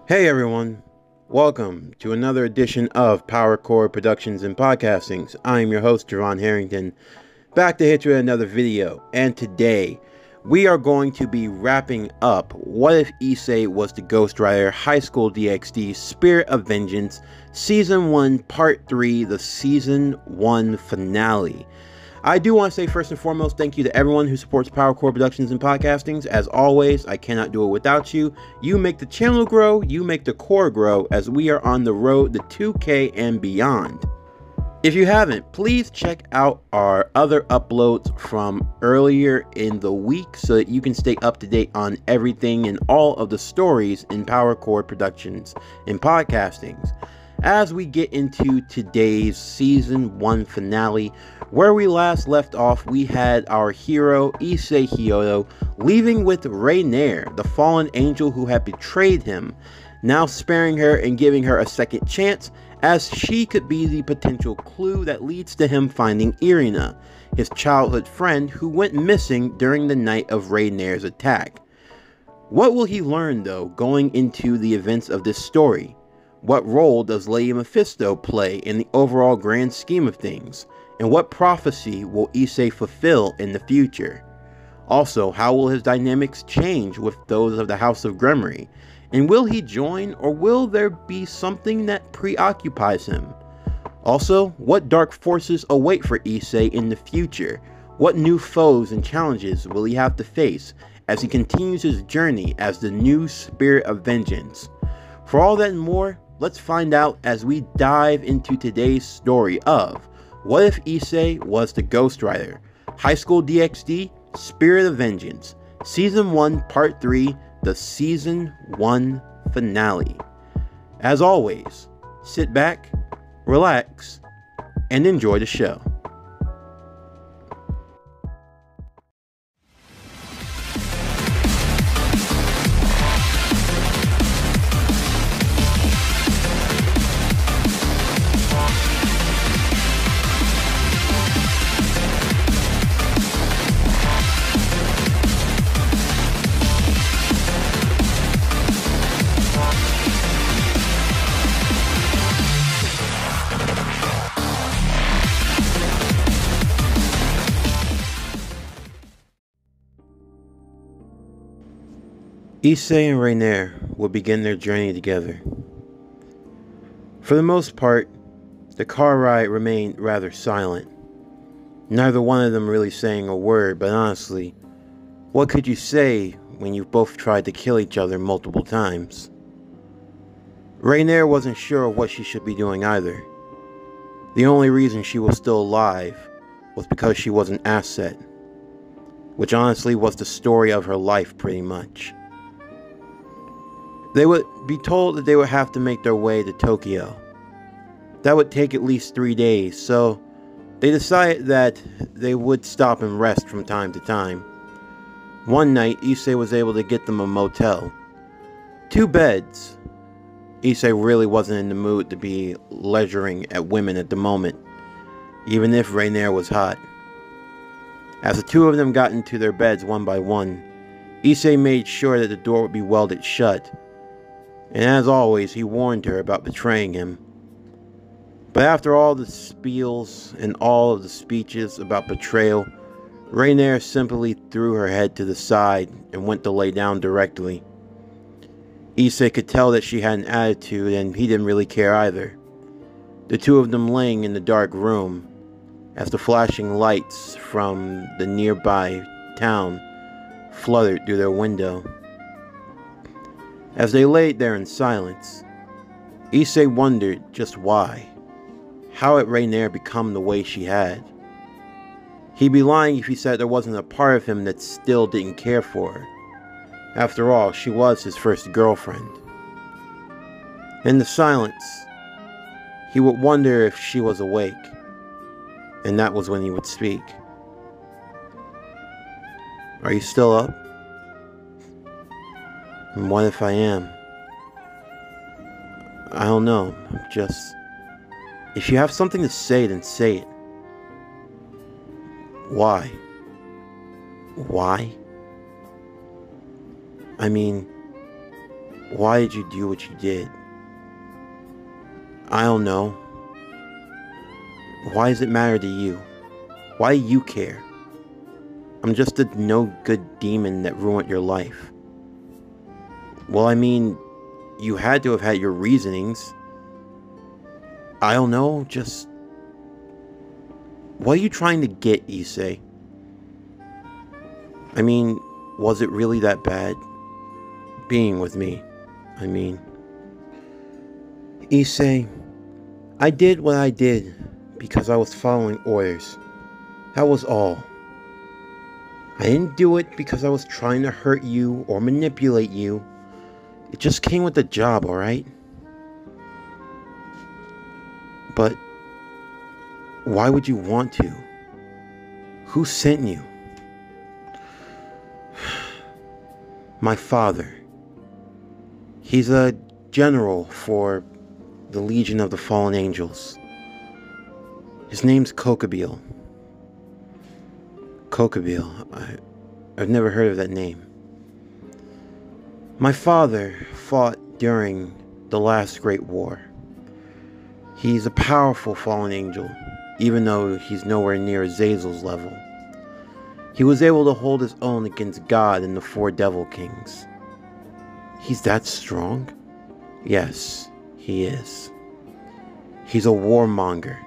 Hey everyone, welcome to another edition of Power Core Productions and Podcastings. I am your host, Jerron Harrington, back to hit you with another video, and today we are going to be wrapping up What If Issei Was the Ghostwriter High School DxD Spirit of Vengeance Season 1 Part 3, the Season 1 finale. I do want to say first and foremost, thank you to everyone who supports Power Core Productions and Podcastings. As always, I cannot do it without you. You make the channel grow, you make the core grow, as we are on the road to 2K and beyond. If you haven't, please check out our other uploads from earlier in the week so that you can stay up to date on everything and all of the stories in Power Core Productions and Podcastings. As we get into today's Season 1 finale, where we last left off, we had our hero, Issei Hyodo, leaving with Rainier, the fallen angel who had betrayed him, now sparing her and giving her a second chance, as she could be the potential clue that leads to him finding Irina, his childhood friend who went missing during the night of Rainier's attack. What will he learn, though, going into the events of this story? What role does Lady Mephisto play in the overall grand scheme of things? And what prophecy will Issei fulfill in the future? Also, how will his dynamics change with those of the House of Gremory? And will he join, or will there be something that preoccupies him? Also, what dark forces await for Issei in the future? What new foes and challenges will he have to face as he continues his journey as the new Spirit of Vengeance? For all that and more, let's find out as we dive into today's story of What If Issei Was the Ghostwriter? High School DxD Spirit of Vengeance, Season 1 Part 3, the Season 1 finale. As always, sit back, relax, and enjoy the show. Issei and Rainier will begin their journey together. For the most part, the car ride remained rather silent. Neither one of them really saying a word, but honestly, what could you say when you've both tried to kill each other multiple times? Rainier wasn't sure of what she should be doing either. The only reason she was still alive was because she was an asset, which honestly was the story of her life pretty much. They would be told that they would have to make their way to Tokyo. That would take at least 3 days, so they decided that they would stop and rest from time to time. One night, Issei was able to get them a motel. 2 beds. Issei really wasn't in the mood to be leisuring at women at the moment, even if Rainier was hot. As the 2 of them got into their beds one by one, Issei made sure that the door would be welded shut. And as always, he warned her about betraying him. But after all the spiels and all of the speeches about betrayal, Rainier simply threw her head to the side and went to lay down directly. Issei could tell that she had an attitude, and he didn't really care either. The 2 of them laying in the dark room, as the flashing lights from the nearby town fluttered through their window. As they laid there in silence, Issei wondered just why. How had Rainier become the way she had? He'd be lying if he said there wasn't a part of him that still didn't care for her. After all, she was his first girlfriend. In the silence, he would wonder if she was awake, and that was when he would speak. "Are you still up? And what if I am? I don't know, just... If you have something to say, then say it." "Why? Why? I mean, Why did you do what you did? I don't know. Why does it matter to you? Why do you care? I'm just a no-good demon that ruined your life. Well, I mean, you had to have had your reasonings. I don't know, just... What are you trying to get, Issei? I mean, was it really that bad? Being with me, I mean. Issei, I did what I did because I was following orders. That was all. I didn't do it because I was trying to hurt you or manipulate you. It just came with the job, alright? But why would you want to? Who sent you? My father. He's a general for the Legion of the Fallen Angels. His name's Kokobile. Kokobile. I've never heard of that name. My father fought during the last Great War. He's a powerful fallen angel, even though he's nowhere near Azazel's level. He was able to hold his own against God and the 4 Devil Kings. He's that strong? Yes, he is. He's a warmonger,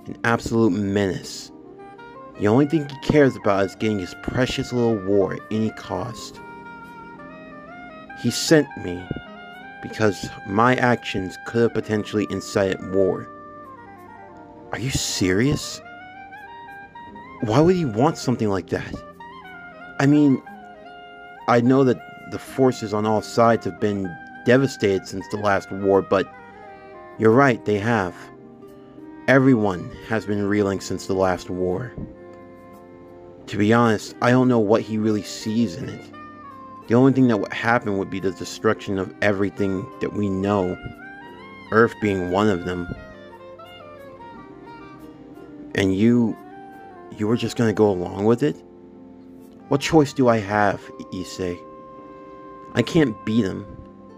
an absolute menace. The only thing he cares about is getting his precious little war at any cost. He sent me because my actions could have potentially incited war. Are you serious? Why would he want something like that? I mean, I know that the forces on all sides have been devastated since the last war, but you're right, they have. Everyone has been reeling since the last war. To be honest, I don't know what he really sees in it. The only thing that would happen would be the destruction of everything that we know, Earth being one of them. And you were just gonna go along with it? What choice do I have, Issei? I can't beat him.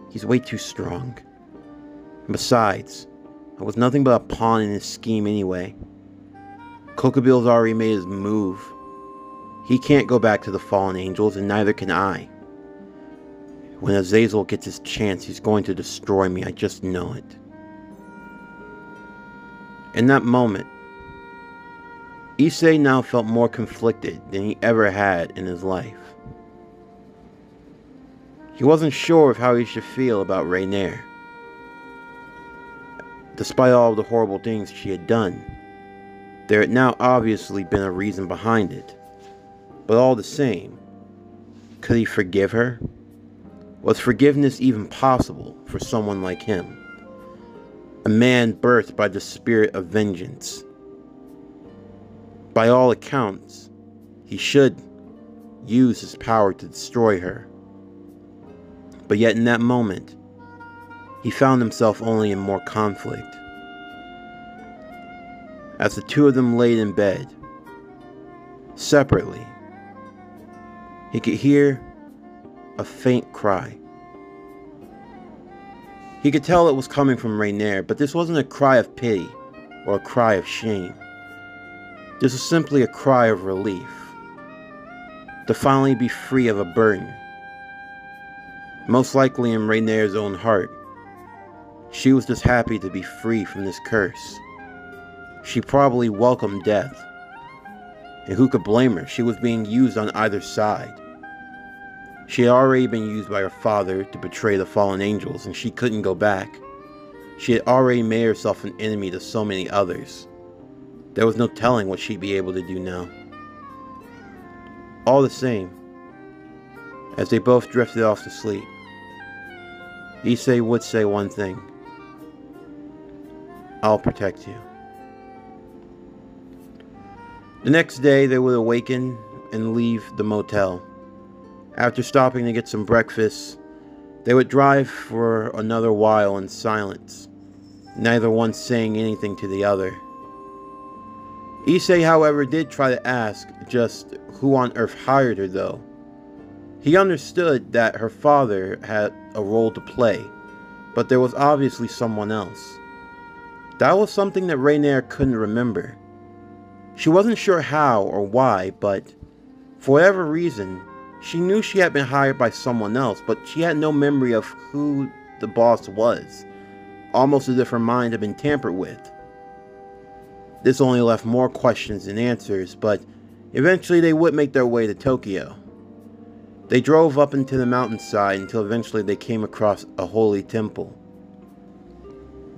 He's way too strong. And besides, I was nothing but a pawn in his scheme anyway. Kokobile's already made his move. He can't go back to the Fallen Angels, and neither can I. When Azazel gets his chance, he's going to destroy me. I just know it. In that moment, Issei now felt more conflicted than he ever had in his life. He wasn't sure of how he should feel about Rainier. Despite all of the horrible things she had done, there had now obviously been a reason behind it. But all the same, could he forgive her? Was forgiveness even possible for someone like him? A man birthed by the spirit of vengeance. By all accounts, he should use his power to destroy her. But yet in that moment, he found himself only in more conflict. As the two of them laid in bed, separately, he could hear a faint cry. He could tell it was coming from Rainier, but this wasn't a cry of pity or a cry of shame. This was simply a cry of relief, to finally be free of a burden. Most likely in Rainier's own heart, she was just happy to be free from this curse. She probably welcomed death. And who could blame her? She was being used on either side. She had already been used by her father to betray the fallen angels, and she couldn't go back. She had already made herself an enemy to so many others. There was no telling what she'd be able to do now. All the same, as they both drifted off to sleep, Issei would say one thing: I'll protect you. The next day, they would awaken and leave the motel. After stopping to get some breakfast, they would drive for another while in silence, neither one saying anything to the other. Issei, however, did try to ask just who on earth hired her, though. He understood that her father had a role to play, but there was obviously someone else. That was something that Rainier couldn't remember. She wasn't sure how or why, but for whatever reason, she knew she had been hired by someone else, but she had no memory of who the boss was, almost as if her mind had been tampered with. This only left more questions than answers, but eventually they would make their way to Tokyo. They drove up into the mountainside until eventually they came across a holy temple.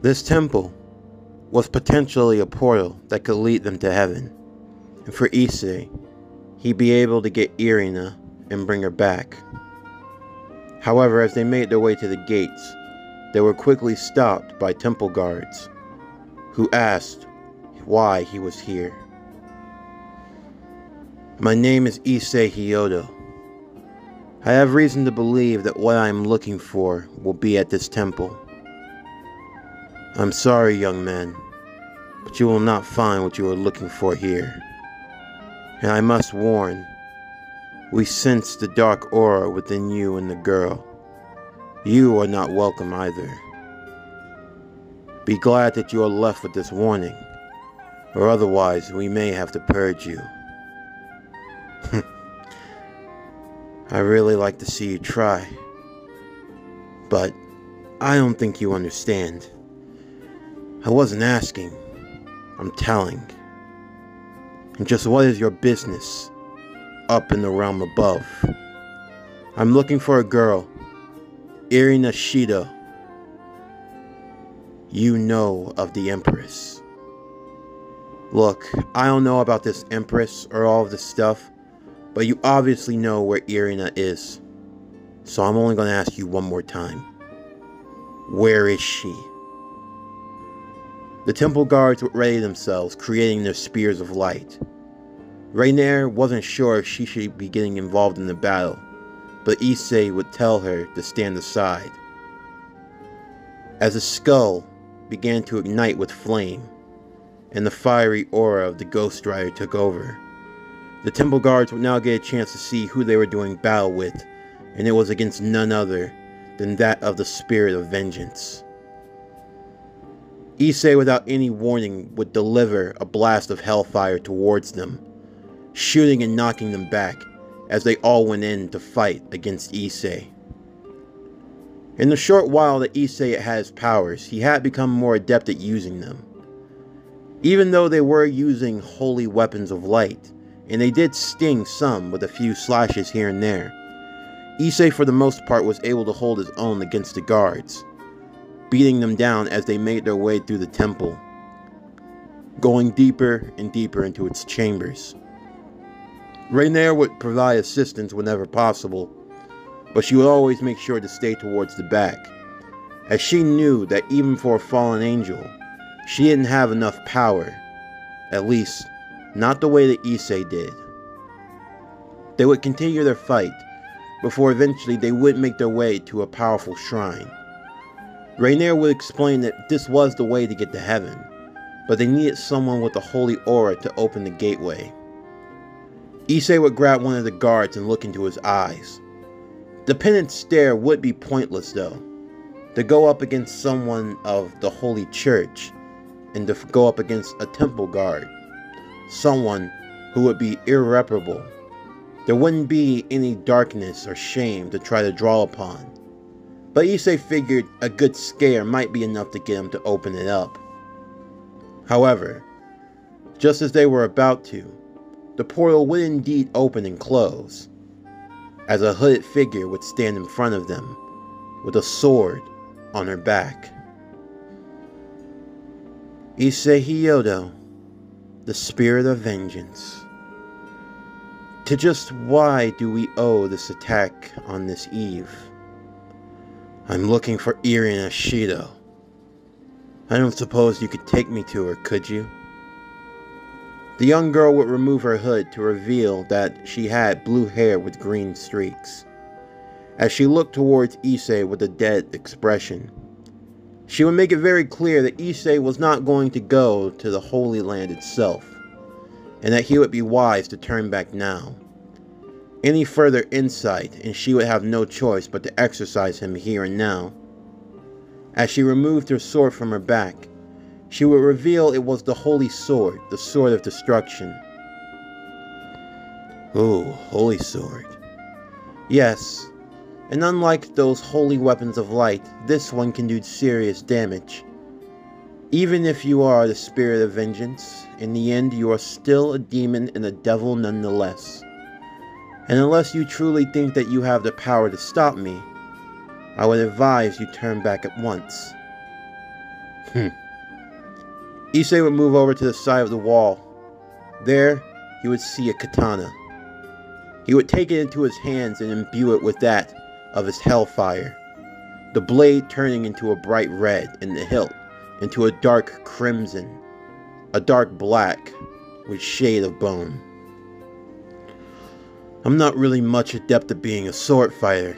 This temple was potentially a portal that could lead them to heaven, and for Issei, he'd be able to get Irina and bring her back. However, as they made their way to the gates, they were quickly stopped by temple guards, who asked why he was here. My name is Issei Hyodo. I have reason to believe that what I am looking for will be at this temple. I'm sorry, young man, but you will not find what you are looking for here. And I must warn, we sense the dark aura within you and the girl. You are not welcome either. Be glad that you are left with this warning, or otherwise we may have to purge you. I really like to see you try, but I don't think you understand. I wasn't asking, I'm telling. And just what is your business up in the realm above? I'm looking for a girl, Irina Shido. You know of the Empress. Look, I don't know about this Empress or all of this stuff, but you obviously know where Irina is. So I'm only going to ask you one more time. Where is she? The temple guards would ready themselves, creating their spears of light. Rainier wasn't sure if she should be getting involved in the battle, but Issei would tell her to stand aside. As the skull began to ignite with flame, and the fiery aura of the Ghost Rider took over, the temple guards would now get a chance to see who they were doing battle with, and it was against none other than that of the Spirit of Vengeance. Issei, without any warning, would deliver a blast of hellfire towards them, shooting and knocking them back as they all went in to fight against Issei. In the short while that Issei had his powers, he had become more adept at using them. Even though they were using holy weapons of light, and they did sting some with a few slashes here and there, Issei for the most part was able to hold his own against the guards, beating them down as they made their way through the temple, going deeper and deeper into its chambers. Rainier would provide assistance whenever possible, but she would always make sure to stay towards the back, as she knew that even for a fallen angel, she didn't have enough power, at least not the way that Issei did. They would continue their fight, before eventually they would make their way to a powerful shrine. Rainier would explain that this was the way to get to heaven, but they needed someone with a holy aura to open the gateway. Issei would grab one of the guards and look into his eyes. The penance stare would be pointless though. To go up against someone of the Holy Church, and to go up against a temple guard, someone who would be irreparable. There wouldn't be any darkness or shame to try to draw upon. But Issei figured a good scare might be enough to get him to open it up. However, just as they were about to, the portal would indeed open and close, as a hooded figure would stand in front of them, with a sword on her back. Issei Hyodo, the Spirit of Vengeance. To just why do we owe this attack on this eve? I'm looking for Irina Shido. I don't suppose you could take me to her, could you? The young girl would remove her hood to reveal that she had blue hair with green streaks. As she looked towards Issei with a dead expression, she would make it very clear that Issei was not going to go to the Holy Land itself, and that he would be wise to turn back now. any further insight, and she would have no choice but to exercise him here and now. As she removed her sword from her back, she would reveal it was the holy sword, the sword of destruction. Oh, holy sword. Yes, and unlike those holy weapons of light, this one can do serious damage. Even if you are the spirit of vengeance, in the end you are still a demon and a devil nonetheless. And unless you truly think that you have the power to stop me, I would advise you turn back at once. Issei would move over to the side of the wall. There, he would see a katana. He would take it into his hands and imbue it with that of his hellfire, the blade turning into a bright red and the hilt into a dark crimson, a dark black with shade of bone. I'm not really much adept at being a sword fighter,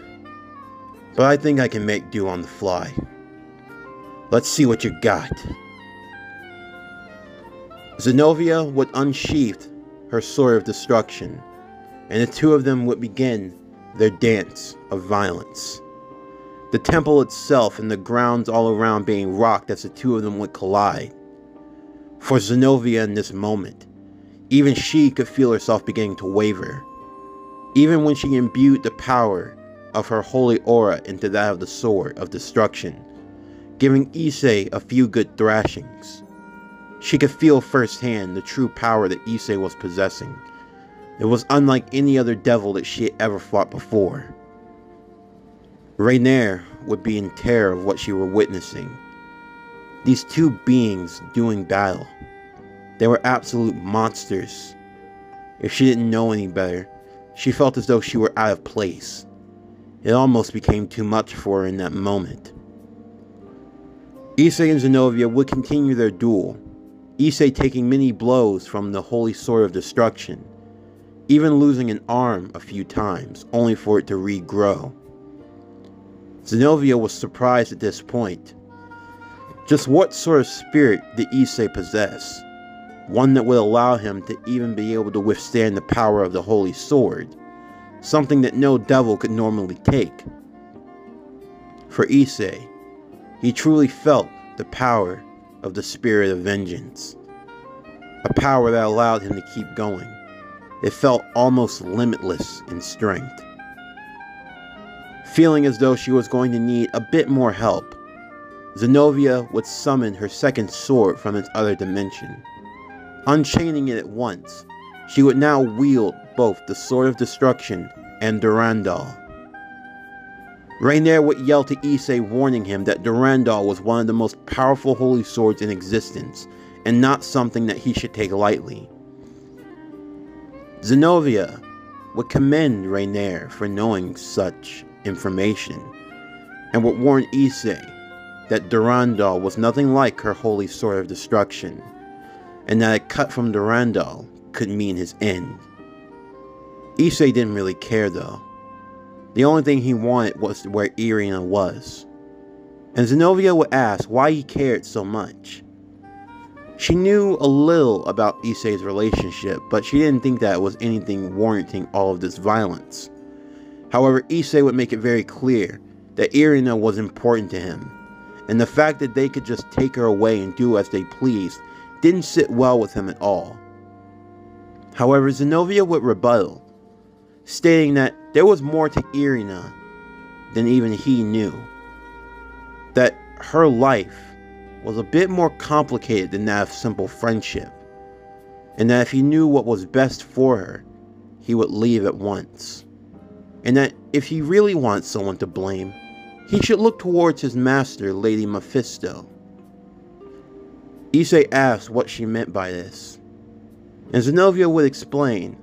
but I think I can make do on the fly. Let's see what you got. Zenobia would unsheath her sword of destruction, and the two of them would begin their dance of violence. The temple itself and the grounds all around being rocked as the two of them would collide. For Zenobia in this moment, even she could feel herself beginning to waver, even when she imbued the power of her holy aura into that of the sword of destruction, giving Issei a few good thrashings. She could feel firsthand the true power that Issei was possessing. It was unlike any other devil that she had ever fought before. Rainier would be in terror of what she were witnessing. These two beings doing battle. They were absolute monsters. If she didn't know any better, she felt as though she were out of place. It almost became too much for her in that moment. Issei and Zenobia would continue their duel, Issei taking many blows from the holy sword of destruction, even losing an arm a few times, only for it to regrow. Zenobia was surprised at this point. Just what sort of spirit did Issei possess? One that would allow him to even be able to withstand the power of the holy sword, something that no devil could normally take. For Issei, he truly felt the power of the spirit of vengeance, a power that allowed him to keep going. It felt almost limitless in strength. Feeling as though she was going to need a bit more help, Zenobia would summon her second sword from its other dimension. Unchaining it at once, she would now wield both the Sword of Destruction and Durandal. Rainier would yell to Issei, warning him that Durandal was one of the most powerful holy swords in existence, and not something that he should take lightly. Zenobia would commend Rainier for knowing such information, and would warn Issei that Durandal was nothing like her holy sword of destruction, and that a cut from Durandal could mean his end. Issei didn't really care though. The only thing he wanted was where Irina was, and Zenobia would ask why he cared so much. She knew a little about Issei's relationship, but she didn't think that it was anything warranting all of this violence. However, Issei would make it very clear that Irina was important to him, and the fact that they could just take her away and do as they pleased didn't sit well with him at all. However, Zenobia would rebuttal, stating that there was more to Irina than even he knew. That her life was a bit more complicated than that of simple friendship, and that if he knew what was best for her, he would leave at once. And that if he really wants someone to blame, he should look towards his master, Lady Mephisto. Issei asked what she meant by this, and Zenobia would explain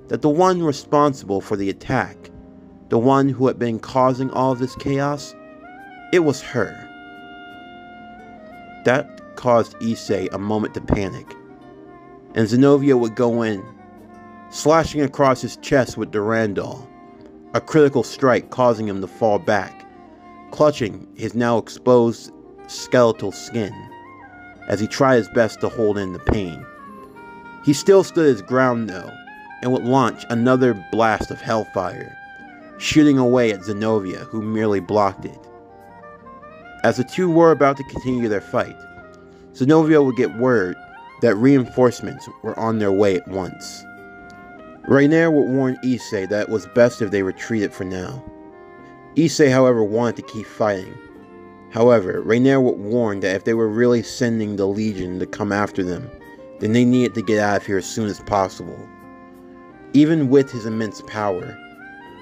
that the one responsible for the attack, the one who had been causing all of this chaos, it was her. That caused Issei a moment to panic, and Zenobia would go in, slashing across his chest with Durandal, a critical strike causing him to fall back, clutching his now exposed skeletal skin, as he tried his best to hold in the pain. He still stood his ground though, and would launch another blast of hellfire, shooting away at Zenobia, who merely blocked it. As the two were about to continue their fight, Zenobia would get word that reinforcements were on their way at once. Rainier would warn Issei that it was best if they retreated for now. Issei, however, wanted to keep fighting. However, Rainier would warn that if they were really sending the Legion to come after them, then they needed to get out of here as soon as possible. Even with his immense power,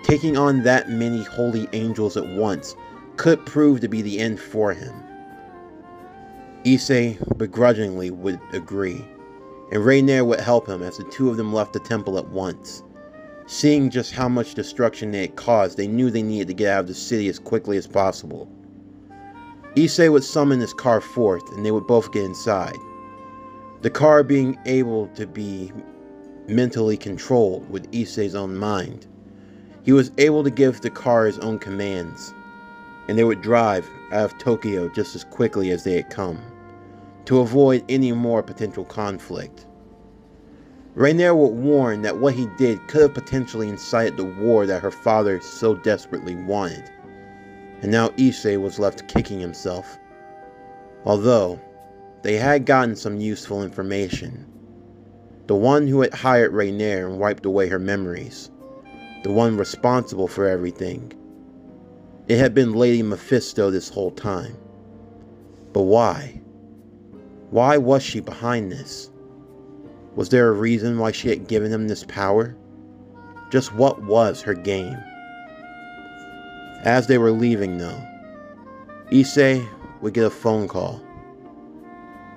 taking on that many holy angels at once could prove to be the end for him. Issei begrudgingly would agree, and Rainier would help him as the two of them left the temple at once. Seeing just how much destruction they had caused, they knew they needed to get out of the city as quickly as possible. Issei would summon his car forth, and they would both get inside. The car being able to be mentally controlled with Issei's own mind. He was able to give the car his own commands, and they would drive out of Tokyo just as quickly as they had come, to avoid any more potential conflict. Rainier would warn that what he did could have potentially incited the war that her father so desperately wanted, and now Issei was left kicking himself. Although, they had gotten some useful information. The one who had hired Rainier and wiped away her memories, the one responsible for everything, it had been Lady Mephisto this whole time. But why? Why was she behind this? Was there a reason why she had given him this power? Just what was her game? As they were leaving though, Issei would get a phone call.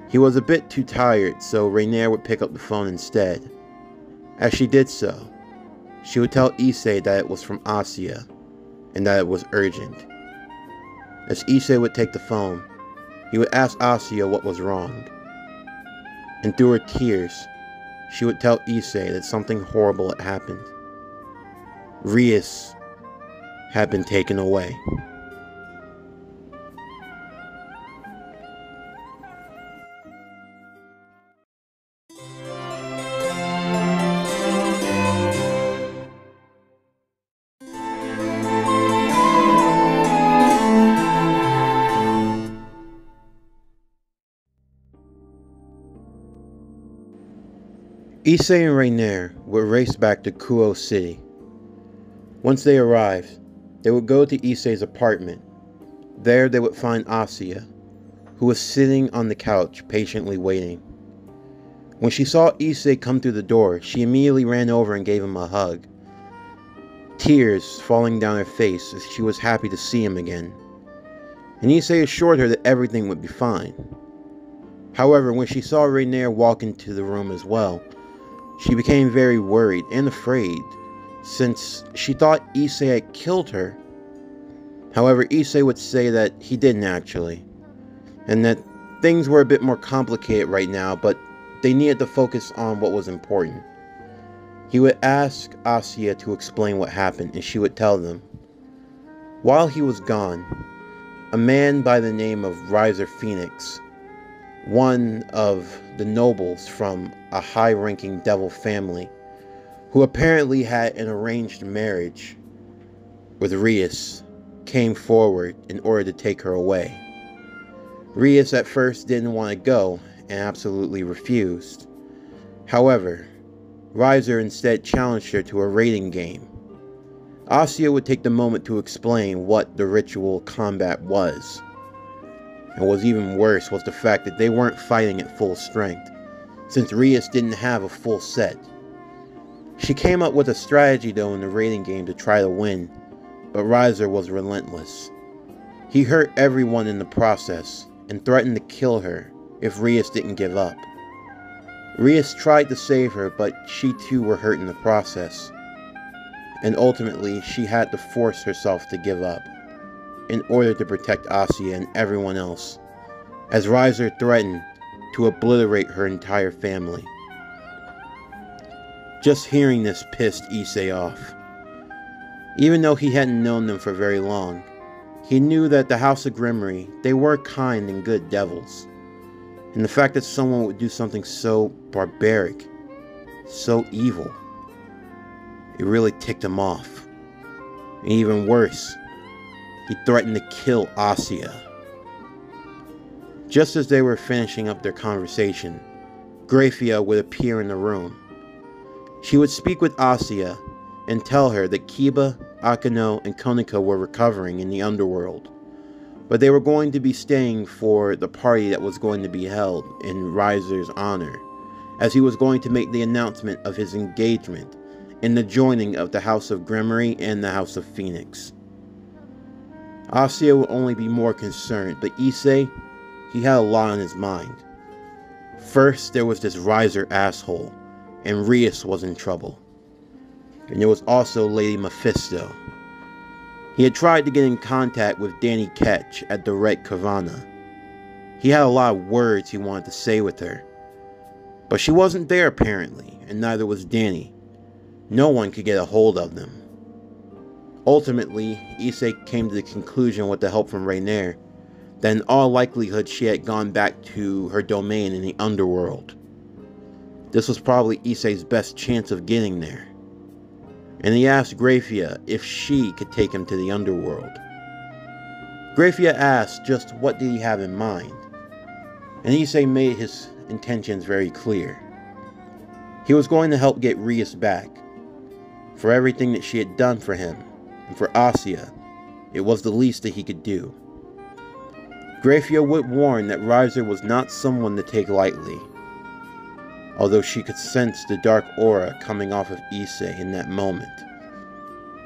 He was a bit too tired, so Rainier would pick up the phone instead. As she did so, she would tell Issei that it was from Asya, and that it was urgent. As Issei would take the phone, he would ask Asya what was wrong. And through her tears, she would tell Issei that something horrible had happened. Rias had been taken away. Issei and Rainier would race back to Kuo City. Once they arrived, they would go to Issei's apartment. There they would find Asya, who was sitting on the couch patiently waiting. When she saw Issei come through the door, she immediately ran over and gave him a hug, tears falling down her face as she was happy to see him again. And Issei assured her that everything would be fine. However, when she saw Rainier walk into the room as well, she became very worried and afraid, since she thought Issei had killed her. However, Issei would say that he didn't actually, and that things were a bit more complicated right now, but they needed to focus on what was important. He would ask Asya to explain what happened, and she would tell them. While he was gone, a man by the name of Riser Phoenix, one of the nobles from a high-ranking devil family, who apparently had an arranged marriage with Rias, came forward in order to take her away. Rias at first didn't want to go and absolutely refused. However, Riser instead challenged her to a raiding game. Asya would take the moment to explain what the ritual combat was. And what was even worse was the fact that they weren't fighting at full strength, since Rias didn't have a full set. She came up with a strategy though in the raiding game to try to win, but Riser was relentless. He hurt everyone in the process, and threatened to kill her if Rias didn't give up. Rias tried to save her, but she too were hurt in the process, and ultimately she had to force herself to give up, in order to protect Asya and everyone else, as Riser threatened to obliterate her entire family. Just hearing this pissed Issei off. Even though he hadn't known them for very long, he knew that the House of Grimmery, they were kind and good devils. And the fact that someone would do something so barbaric, so evil, It really ticked him off. And even worse, he threatened to kill Asya. Just as they were finishing up their conversation, Graphia would appear in the room. She would speak with Asya and tell her that Kiba, Akano, and Koniko were recovering in the underworld, but they were going to be staying for the party that was going to be held in Riser's honor, as he was going to make the announcement of his engagement in the joining of the House of Gremory and the House of Phoenix. Asya would only be more concerned, but Issei, he had a lot on his mind. First, there was this Riser asshole, and Rias was in trouble. And there was also Lady Mephisto. He had tried to get in contact with Danny Ketch at the Red Kavana. He had a lot of words he wanted to say with her, but she wasn't there apparently, and neither was Danny. No one could get a hold of them. Ultimately, Issei came to the conclusion with the help from Rainier that in all likelihood she had gone back to her domain in the underworld. This was probably Issei's best chance of getting there. And he asked Graphia if she could take him to the underworld. Graphia asked just what did he have in mind, and Issei made his intentions very clear. He was going to help get Rias back. For everything that she had done for him, and for Asya, it was the least that he could do. Graphia would warn that Riser was not someone to take lightly, although she could sense the dark aura coming off of Issei in that moment,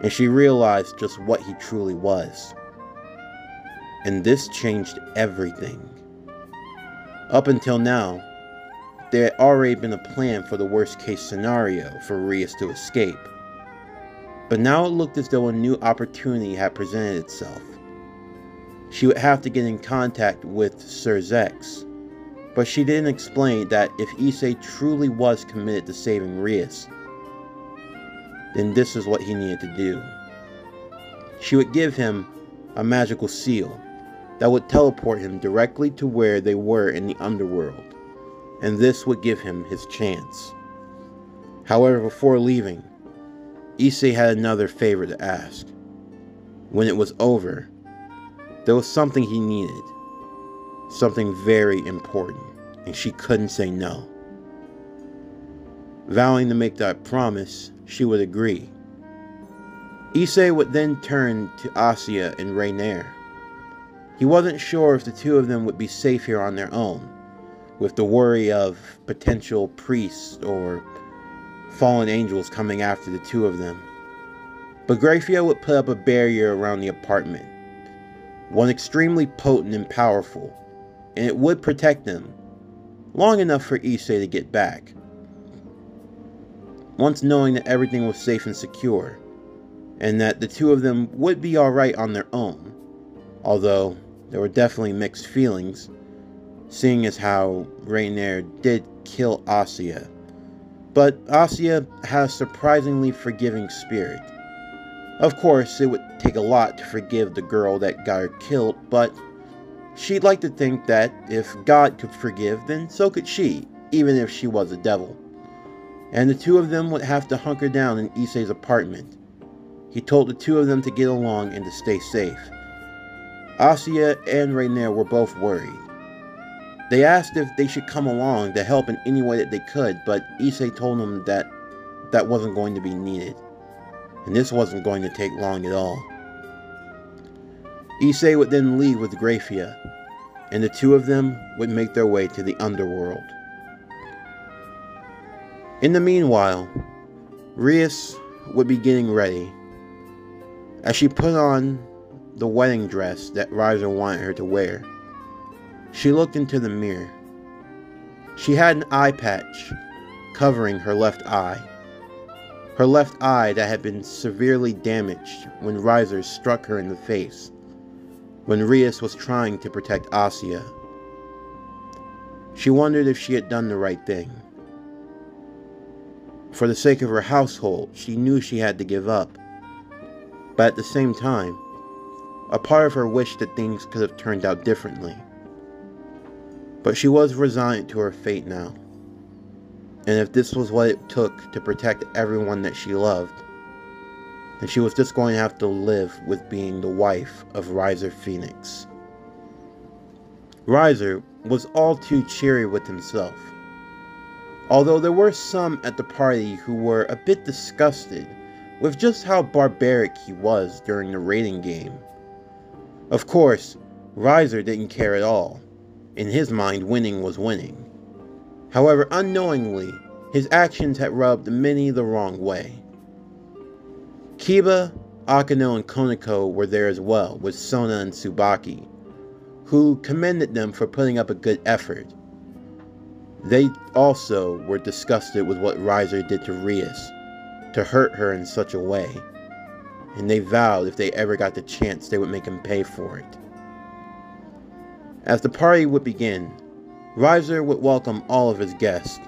and she realized just what he truly was. And this changed everything. Up until now, there had already been a plan for the worst case scenario for Rias to escape. But now it looked as though a new opportunity had presented itself. She would have to get in contact with Sir Zex, but she didn't explain that if Issei truly was committed to saving Rias, then this is what he needed to do. She would give him a magical seal that would teleport him directly to where they were in the underworld, and this would give him his chance. However, before leaving, Issei had another favor to ask. When it was over, there was something he needed, something very important, and she couldn't say no. Vowing to make that promise, she would agree. Issei would then turn to Asya and Rainier. He wasn't sure if the two of them would be safe here on their own, with the worry of potential priests or fallen angels coming after the two of them. But Graphia would put up a barrier around the apartment, one extremely potent and powerful, and it would protect them long enough for Issei to get back. Once knowing that everything was safe and secure, and that the two of them would be alright on their own, although there were definitely mixed feelings, seeing as how Rainier did kill Asya. But Asya had a surprisingly forgiving spirit. Of course, it would take a lot to forgive the girl that got her killed, but she'd like to think that if God could forgive, then so could she, even if she was a devil. And the two of them would have to hunker down in Issei's apartment. He told the two of them to get along and to stay safe. Asya and Rainier were both worried. They asked if they should come along to help in any way that they could, but Issei told them that that wasn't going to be needed, and this wasn't going to take long at all. Issei would then leave with Graphia, and the two of them would make their way to the underworld. In the meanwhile, Rias would be getting ready. As she put on the wedding dress that Riser wanted her to wear, she looked into the mirror. She had an eye patch covering her left eye. Her left eye that had been severely damaged when Riser struck her in the face, when Rias was trying to protect Asya. She wondered if she had done the right thing. For the sake of her household, she knew she had to give up. But at the same time, a part of her wished that things could have turned out differently. But she was resigned to her fate now. And if this was what it took to protect everyone that she loved, and she was just going to have to live with being the wife of Riser Phoenix. Riser was all too cheery with himself, although there were some at the party who were a bit disgusted with just how barbaric he was during the raiding game. Of course, Riser didn't care at all. In his mind, winning was winning. However, unknowingly, his actions had rubbed many the wrong way. Kiba, Akano, and Koneko were there as well, with Sona and Tsubaki, who commended them for putting up a good effort. They also were disgusted with what Riser did to Rias, to hurt her in such a way, and they vowed if they ever got the chance they would make him pay for it. As the party would begin, Riser would welcome all of his guests,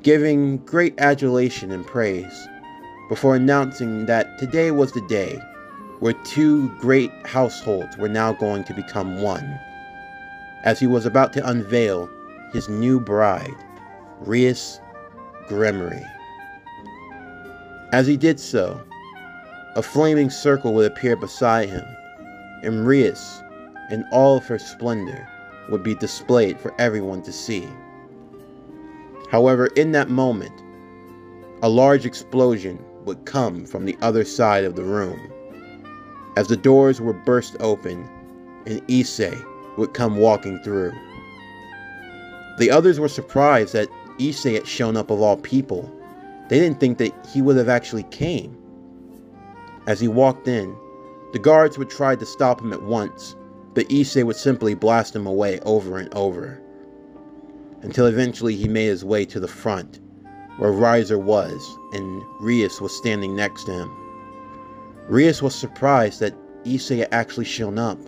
giving great adulation and praise, before announcing that today was the day where two great households were now going to become one, as he was about to unveil his new bride, Rias Gremory. As he did so, a flaming circle would appear beside him, and Rias, in all of her splendor, would be displayed for everyone to see. However, in that moment, a large explosion would come from the other side of the room, as the doors were burst open and Issei would come walking through. The others were surprised that Issei had shown up of all people. They didn't think that he would have actually came. As he walked in, the guards would try to stop him at once, but Issei would simply blast him away over and over, until eventually he made his way to the front, where Riser was, and Rias was standing next to him. Rias was surprised that Issei had actually shown up.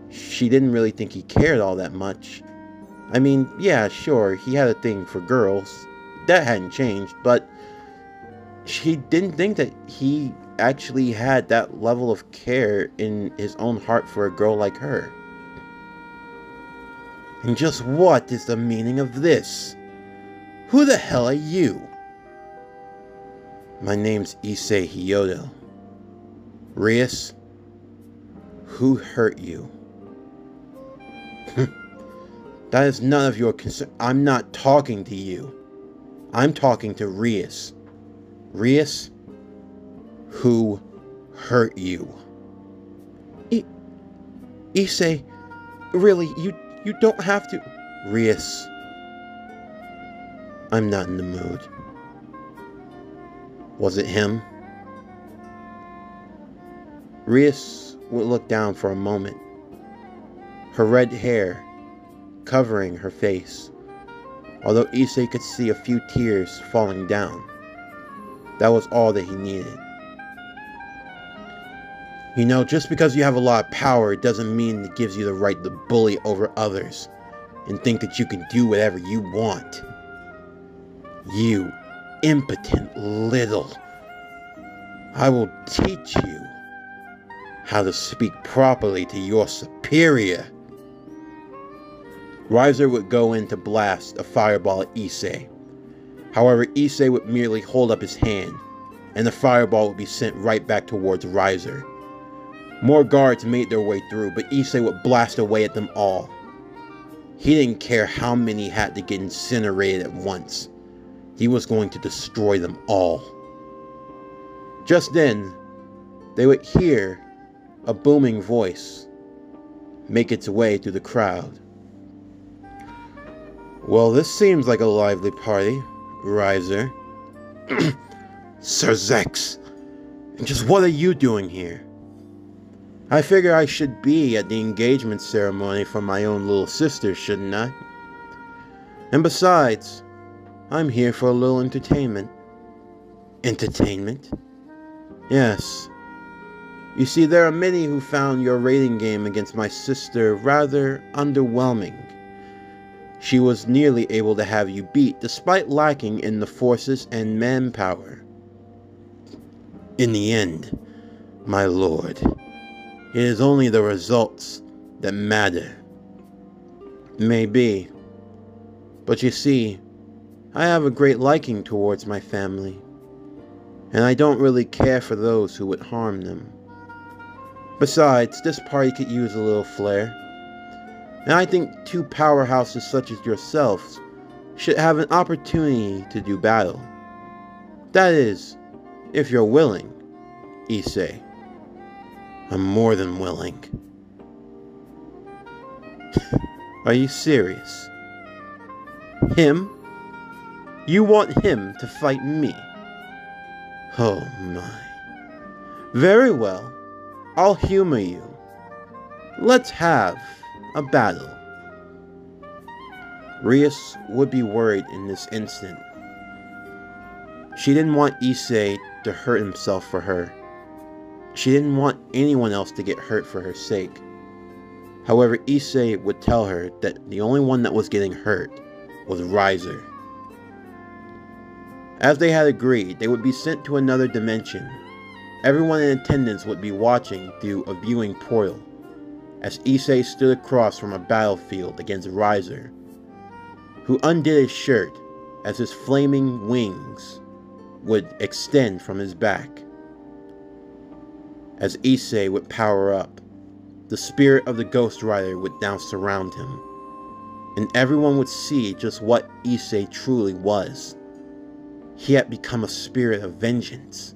She didn't really think he cared all that much. I mean, yeah, sure, he had a thing for girls. That hadn't changed, but she didn't think that he actually had that level of care in his own heart for a girl like her. And just what is the meaning of this? Who the hell are you? My name's Issei Hyodo. Rias, who hurt you? That is none of your concern. I'm not talking to you. I'm talking to Rias. Rias, who hurt you? Issei, really, you don't have to. Rias, I'm not in the mood. Was it him? Rias would look down for a moment, her red hair covering her face, although Issei could see a few tears falling down. That was all that he needed. You know, just because you have a lot of power doesn't mean it gives you the right to bully over others and think that you can do whatever you want. You impotent little. I will teach you how to speak properly to your superior. Riser would go in to blast a fireball at Issei. However, Issei would merely hold up his hand, and the fireball would be sent right back towards Riser. More guards made their way through, but Issei would blast away at them all. He didn't care how many had to get incinerated at once. He was going to destroy them all. Just then, they would hear a booming voice make its way through the crowd. Well, this seems like a lively party, Riser. Sir Zex, just what are you doing here? I figure I should be at the engagement ceremony for my own little sister, shouldn't I? And besides, I'm here for a little entertainment. Entertainment? Yes. You see, there are many who found your raiding game against my sister rather underwhelming. She was nearly able to have you beat despite lacking in the forces and manpower. In the end, my lord, it is only the results that matter. Maybe. But you see, I have a great liking towards my family. and I don't really care for those who would harm them. Besides, this party could use a little flair, and I think two powerhouses such as yourselves should have an opportunity to do battle. That is, if you're willing, Issei. I'm more than willing. Are you serious? Him? You want him to fight me? Oh my. Very well, I'll humor you. Let's have a battle. Rias would be worried in this instant. She didn't want Issei to hurt himself for her. She didn't want anyone else to get hurt for her sake. However, Issei would tell her that the only one that was getting hurt was Riser. As they had agreed, they would be sent to another dimension. Everyone in attendance would be watching through a viewing portal, as Issei stood across from a battlefield against Riser, who undid his shirt as his flaming wings would extend from his back. As Issei would power up, the spirit of the Ghost Rider would now surround him, and everyone would see just what Issei truly was. He had become a spirit of vengeance,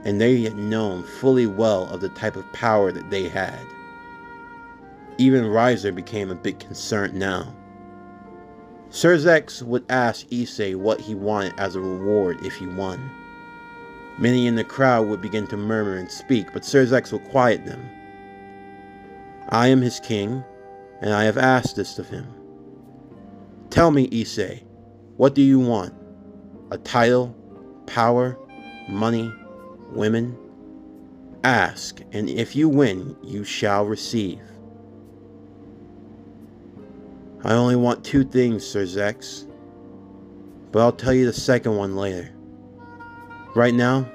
and they had known fully well of the type of power that they had. Even Riser became a bit concerned now. Sir Zex would ask Issei what he wanted as a reward if he won. Many in the crowd would begin to murmur and speak, but Sir Zex would quiet them. I am his king, and I have asked this of him. Tell me, Issei, what do you want? A title, power, money, women? Ask, and if you win, you shall receive. I only want two things, Sir Zex, but I'll tell you the second one later. Right now,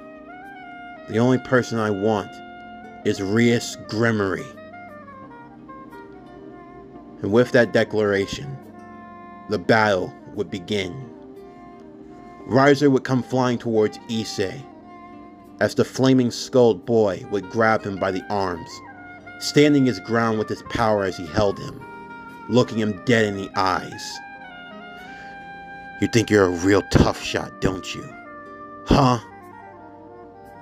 the only person I want is Rias Grimory. And with that declaration, the battle would begin. Riser would come flying towards Issei, as the flaming skulled boy would grab him by the arms, standing his ground with his power as he held him, looking him dead in the eyes. You think you're a real tough shot, don't you? Huh?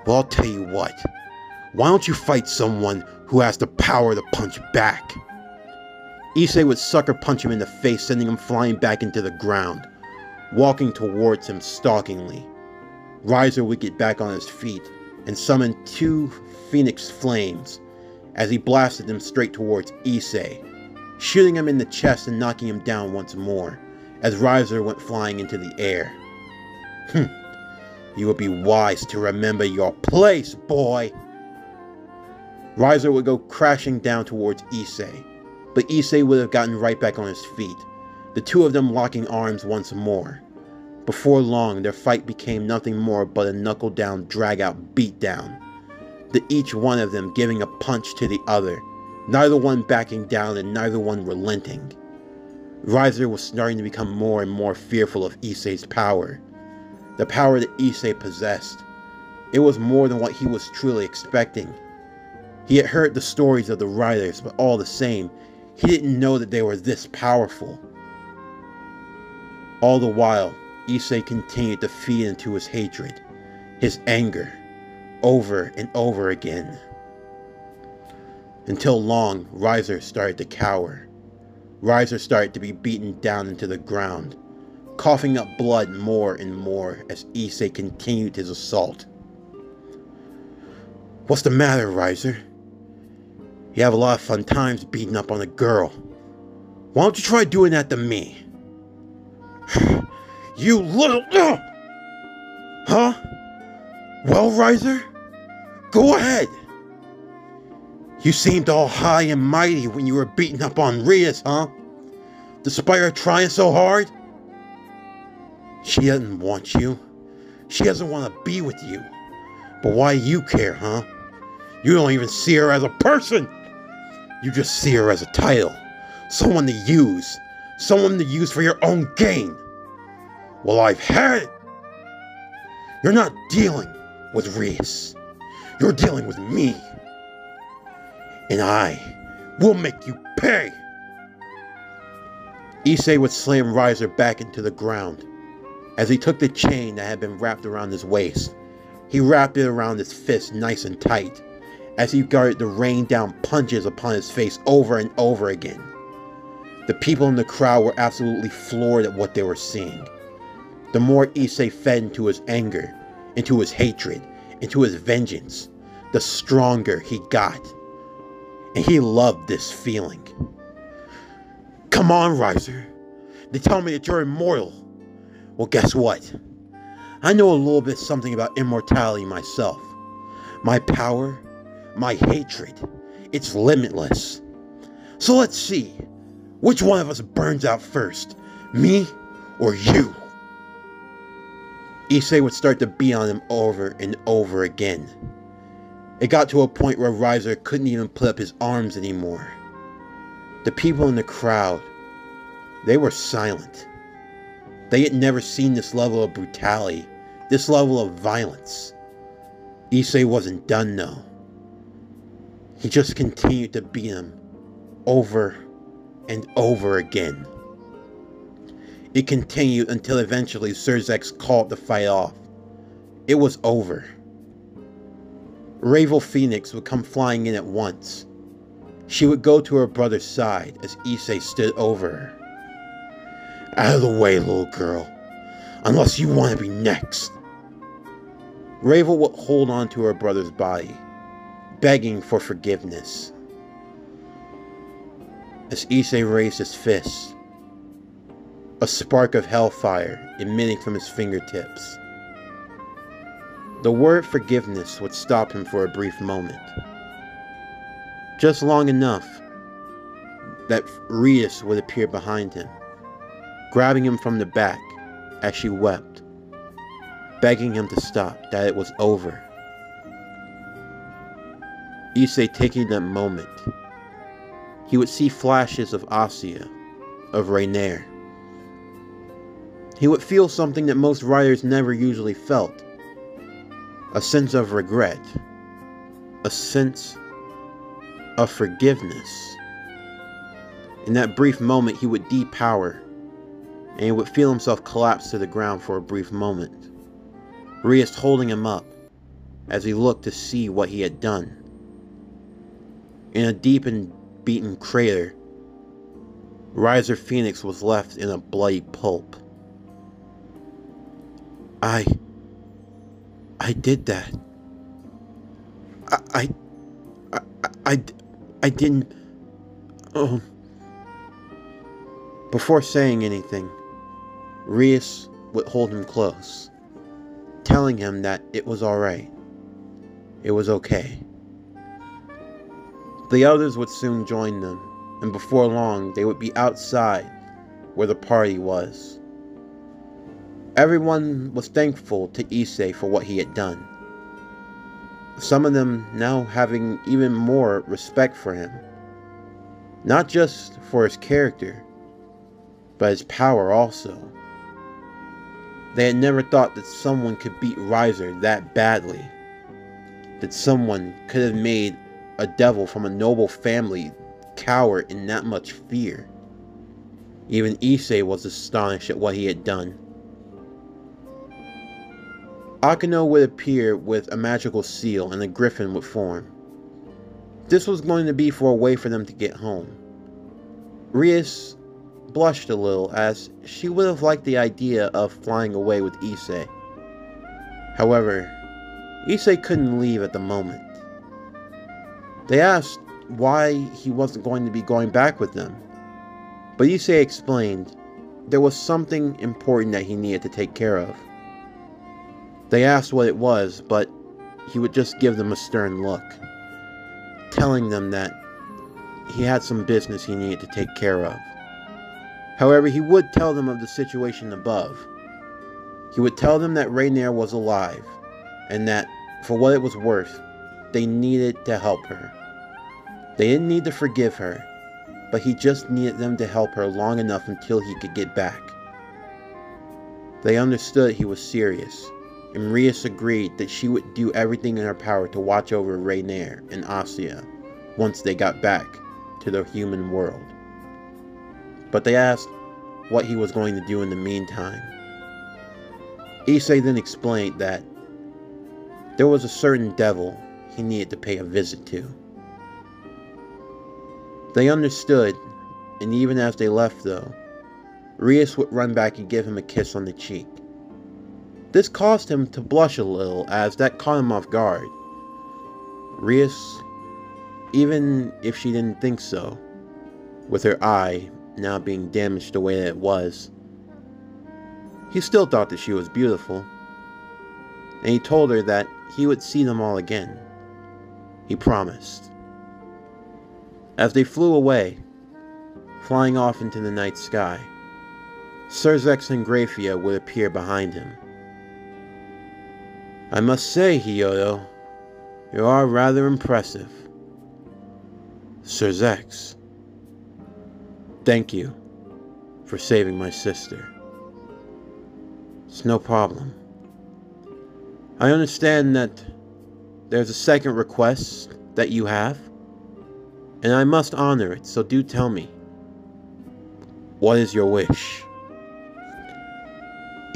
Well, I'll tell you what. Why don't you fight someone who has the power to punch back? Issei would sucker punch him in the face, sending him flying back into the ground, walking towards him stalkingly. Riser would get back on his feet and summon two phoenix flames as he blasted them straight towards Issei, shooting him in the chest and knocking him down once more as Riser went flying into the air. You would be wise to remember your place, boy! Riser would go crashing down towards Issei, but Issei would have gotten right back on his feet, the two of them locking arms once more. Before long, their fight became nothing more but a knuckle-down, drag-out beatdown, each one of them giving a punch to the other, neither one backing down and neither one relenting. Riser was starting to become more and more fearful of Issei's power. The power that Issei possessed. It was more than what he was truly expecting. He had heard the stories of the riders, but all the same, he didn't know that they were this powerful. All the while, Issei continued to feed into his hatred, his anger, over and over again. Until long, Riser started to cower. Riser started to be beaten down into the ground, coughing up blood more and more as Issei continued his assault. What's the matter, Riser? You have a lot of fun times beating up on a girl. Why don't you try doing that to me? You little... Huh? Well, Riser? Go ahead. You seemed all high and mighty when you were beating up on Rias, huh? Despite her trying so hard? She doesn't want you. She doesn't want to be with you. But why you care, huh? You don't even see her as a person. You just see her as a title. Someone to use. Someone to use for your own gain. Well, I've had it. You're not dealing with Reese. You're dealing with me. And I will make you pay. Issei would slam Riser back into the ground. As he took the chain that had been wrapped around his waist, he wrapped it around his fist nice and tight, as he started to rain down punches upon his face over and over again. The people in the crowd were absolutely floored at what they were seeing. The more Issei fed into his anger, into his hatred, into his vengeance, the stronger he got. And he loved this feeling. Come on, Riser. They tell me that you're immortal. Well, guess what? I know a little bit something about immortality myself. My power, my hatred, it's limitless. So let's see, which one of us burns out first, me or you? Issei would start to beat on him over and over again. It got to a point where Riser couldn't even put up his arms anymore. The people in the crowd, they were silent. They had never seen this level of brutality, this level of violence. Issei wasn't done though. He just continued to beat him over and over again. It continued until eventually Surzex called the fight off. It was over. Ravel Phoenix would come flying in at once. She would go to her brother's side as Issei stood over her. Out of the way, little girl, unless you want to be next. Ravel would hold on to her brother's body, begging for forgiveness. As Issei raised his fist, a spark of hellfire emitting from his fingertips. The word forgiveness would stop him for a brief moment. Just long enough that Rias would appear behind him, grabbing him from the back as she wept, begging him to stop, that it was over. Issei taking that moment, he would see flashes of Asya, of Rainier. He would feel something that most riders never usually felt. A sense of regret. A sense of forgiveness. In that brief moment, he would depower, and he would feel himself collapse to the ground for a brief moment. Rias holding him up as he looked to see what he had done. In a deep and beaten crater, Riser Phoenix was left in a bloody pulp. I did that. I didn't... Before saying anything, Rias would hold him close, telling him that it was alright. It was okay. The others would soon join them, and before long they would be outside where the party was. Everyone was thankful to Issei for what he had done. Some of them now having even more respect for him. Not just for his character, but his power also. They had never thought that someone could beat Riser that badly. That someone could have made a devil from a noble family cower in that much fear. Even Issei was astonished at what he had done. Akeno would appear with a magical seal and a griffin would form. This was going to be for a way for them to get home. Rias blushed a little as she would have liked the idea of flying away with Issei. However, Issei couldn't leave at the moment. They asked why he wasn't going to be going back with them, but Issei explained there was something important that he needed to take care of. They asked what it was, but he would just give them a stern look, telling them that he had some business he needed to take care of. However, he would tell them of the situation above. He would tell them that Rainier was alive, and that, for what it was worth, they needed to help her. They didn't need to forgive her, but he just needed them to help her long enough until he could get back. They understood he was serious, and Rias agreed that she would do everything in her power to watch over Rainier and Asya once they got back to the human world. But they asked what he was going to do in the meantime. Issei then explained that there was a certain devil he needed to pay a visit to. They understood, and even as they left though, Rias would run back and give him a kiss on the cheek. This caused him to blush a little, as that caught him off guard. Rias, even if she didn't think so, with her eye now being damaged the way that it was, he still thought that she was beautiful, and he told her that he would see them all again. He promised. As they flew away, flying off into the night sky, Serzex and Graphia would appear behind him. "I must say, Hyodo, you are rather impressive." "Serzex, thank you for saving my sister." "It's no problem. I understand that there's a second request that you have, and I must honor it, so do tell me. What is your wish?"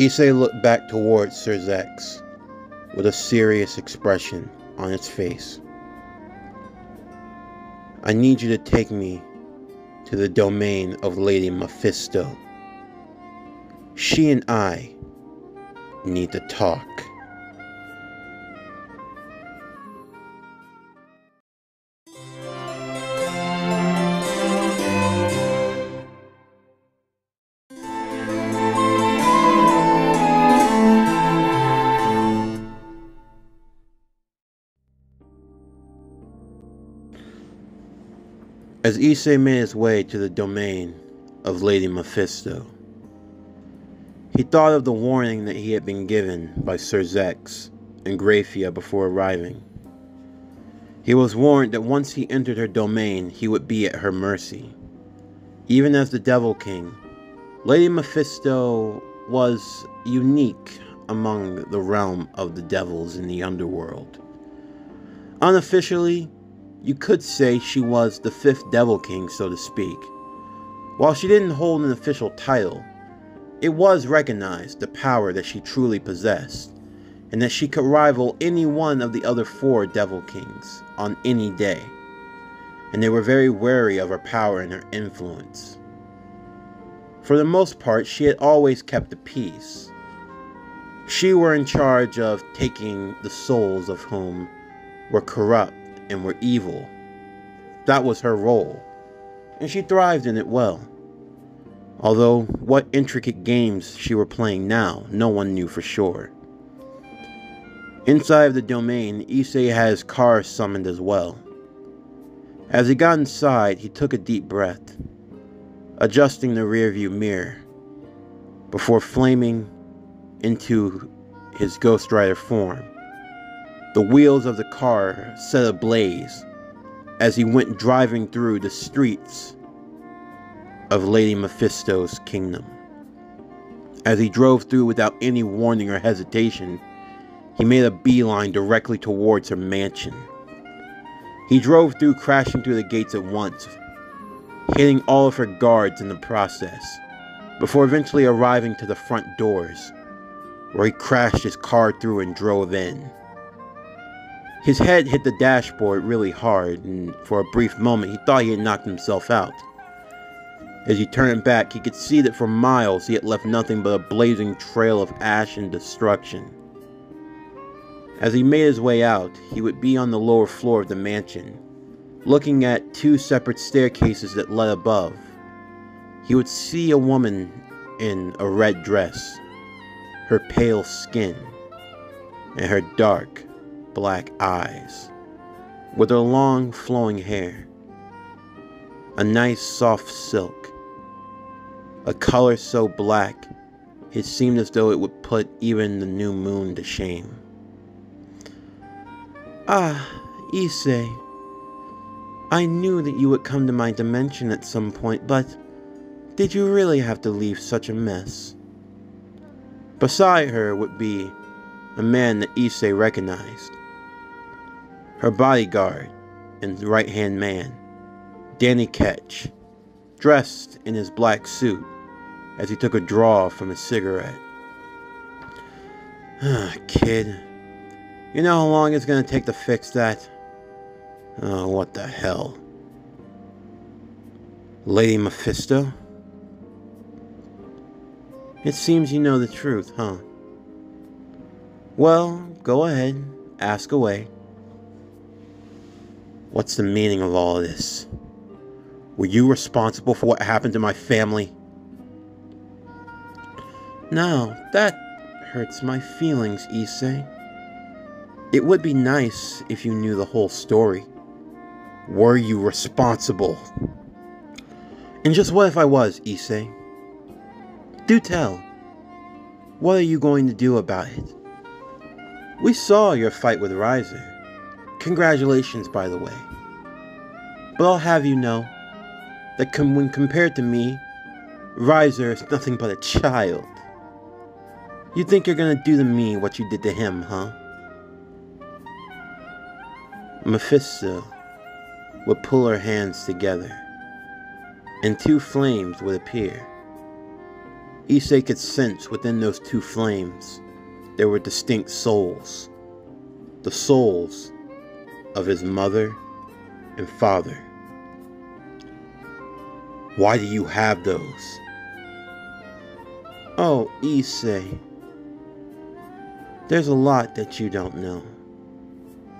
Issei looked back towards Serzex with a serious expression on its face. "I need you to take me to the domain of Lady Mephisto. She and I need to talk." As Issei made his way to the domain of Lady Mephisto, he thought of the warning that he had been given by Serzex and Graphia before arriving. He was warned that once he entered her domain, he would be at her mercy. Even as the Devil King, Lady Mephisto was unique among the realm of the devils in the underworld. Unofficially, you could say she was the fifth Devil King, so to speak. While she didn't hold an official title, it was recognized the power that she truly possessed, and that she could rival any one of the other four Devil Kings on any day, and they were very wary of her power and her influence. For the most part, she had always kept the peace. She were in charge of taking the souls of whom were corrupt and were evil. That was her role, and she thrived in it well. Although what intricate games she were playing now, no one knew for sure. Inside of the domain, Issei had his car summoned as well. As he got inside, he took a deep breath, adjusting the rearview mirror, before flaming into his Ghost Rider form. The wheels of the car set ablaze as he went driving through the streets of Lady Mephisto's kingdom. As he drove through without any warning or hesitation, he made a beeline directly towards her mansion. He drove through, crashing through the gates at once, hitting all of her guards in the process, before eventually arriving to the front doors, where he crashed his car through and drove in. His head hit the dashboard really hard, and for a brief moment he thought he had knocked himself out. As he turned back, he could see that for miles he had left nothing but a blazing trail of ash and destruction. As he made his way out, he would be on the lower floor of the mansion, looking at two separate staircases that led above. He would see a woman in a red dress, her pale skin, and her dark black eyes, with her long flowing hair, a nice soft silk, a color so black it seemed as though it would put even the new moon to shame. "Ah, Issei, I knew that you would come to my dimension at some point, but did you really have to leave such a mess?" Beside her would be a man that Issei recognized. Her bodyguard and right-hand man, Danny Ketch, dressed in his black suit as he took a draw from his cigarette. Kid, you know how long it's gonna take to fix that? Oh, what the hell? Lady Mephisto? It seems you know the truth, huh? Well, go ahead, ask away. What's the meaning of all this? Were you responsible for what happened to my family? No, that hurts my feelings, Issei. It would be nice if you knew the whole story. Were you responsible? And just what if I was, Issei? Do tell. What are you going to do about it? We saw your fight with Riser. Congratulations, by the way. But I'll have you know that when compared to me, Riser is nothing but a child. You think you're gonna do to me what you did to him, huh? Mephisto would pull her hands together, and two flames would appear. Issei could sense within those two flames there were distinct souls. The souls of his mother and father. Why do you have those? Oh, Issei. There's a lot that you don't know.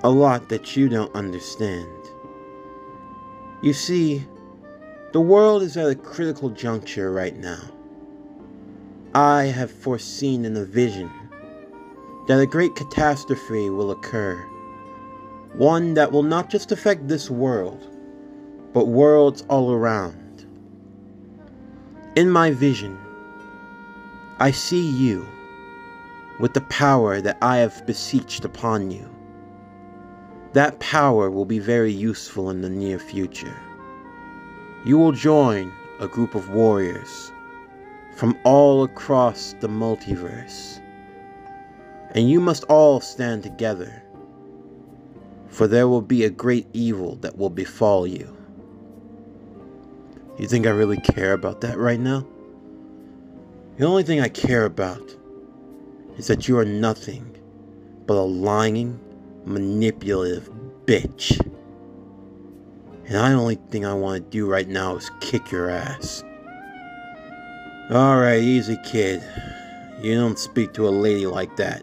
A lot that you don't understand. You see, the world is at a critical juncture right now. I have foreseen in a vision that a great catastrophe will occur. One that will not just affect this world, but worlds all around. In my vision, I see you with the power that I have beseeched upon you. That power will be very useful in the near future. You will join a group of warriors from all across the multiverse. And you must all stand together, for there will be a great evil that will befall you. You think I really care about that right now? The only thing I care about is that you are nothing but a lying, manipulative bitch. And the only thing I want to do right now is kick your ass. Alright, easy kid. You don't speak to a lady like that.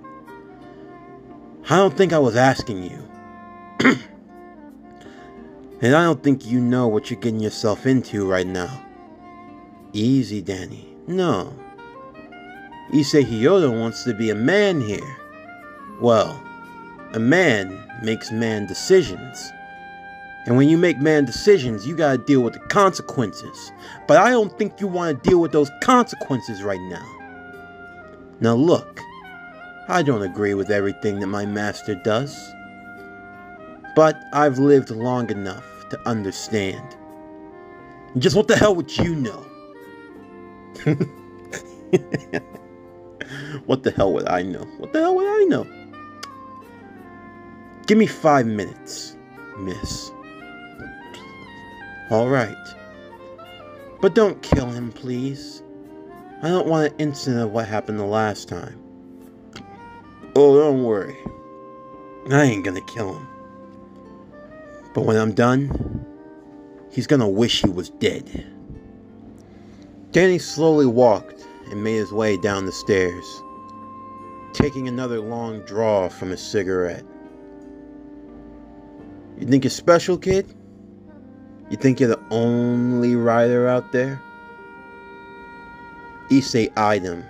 I don't think I was asking you. And I don't think you know what you're getting yourself into right now. Easy, Danny. No. Issei Hyodo wants to be a man here. Well, a man makes man decisions. And when you make man decisions, you gotta deal with the consequences. But I don't think you want to deal with those consequences right now. Now look, I don't agree with everything that my master does. But I've lived long enough to understand. And just what the hell would you know? What the hell would I know? What the hell would I know? Give me 5 minutes, miss. Alright. But don't kill him, please. I don't want an incident of what happened the last time. Oh, don't worry. I ain't gonna kill him. But when I'm done, he's gonna wish he was dead. Danny slowly walked and made his way down the stairs, taking another long draw from his cigarette. You think you're special, kid? You think you're the only rider out there? Issei eyed him.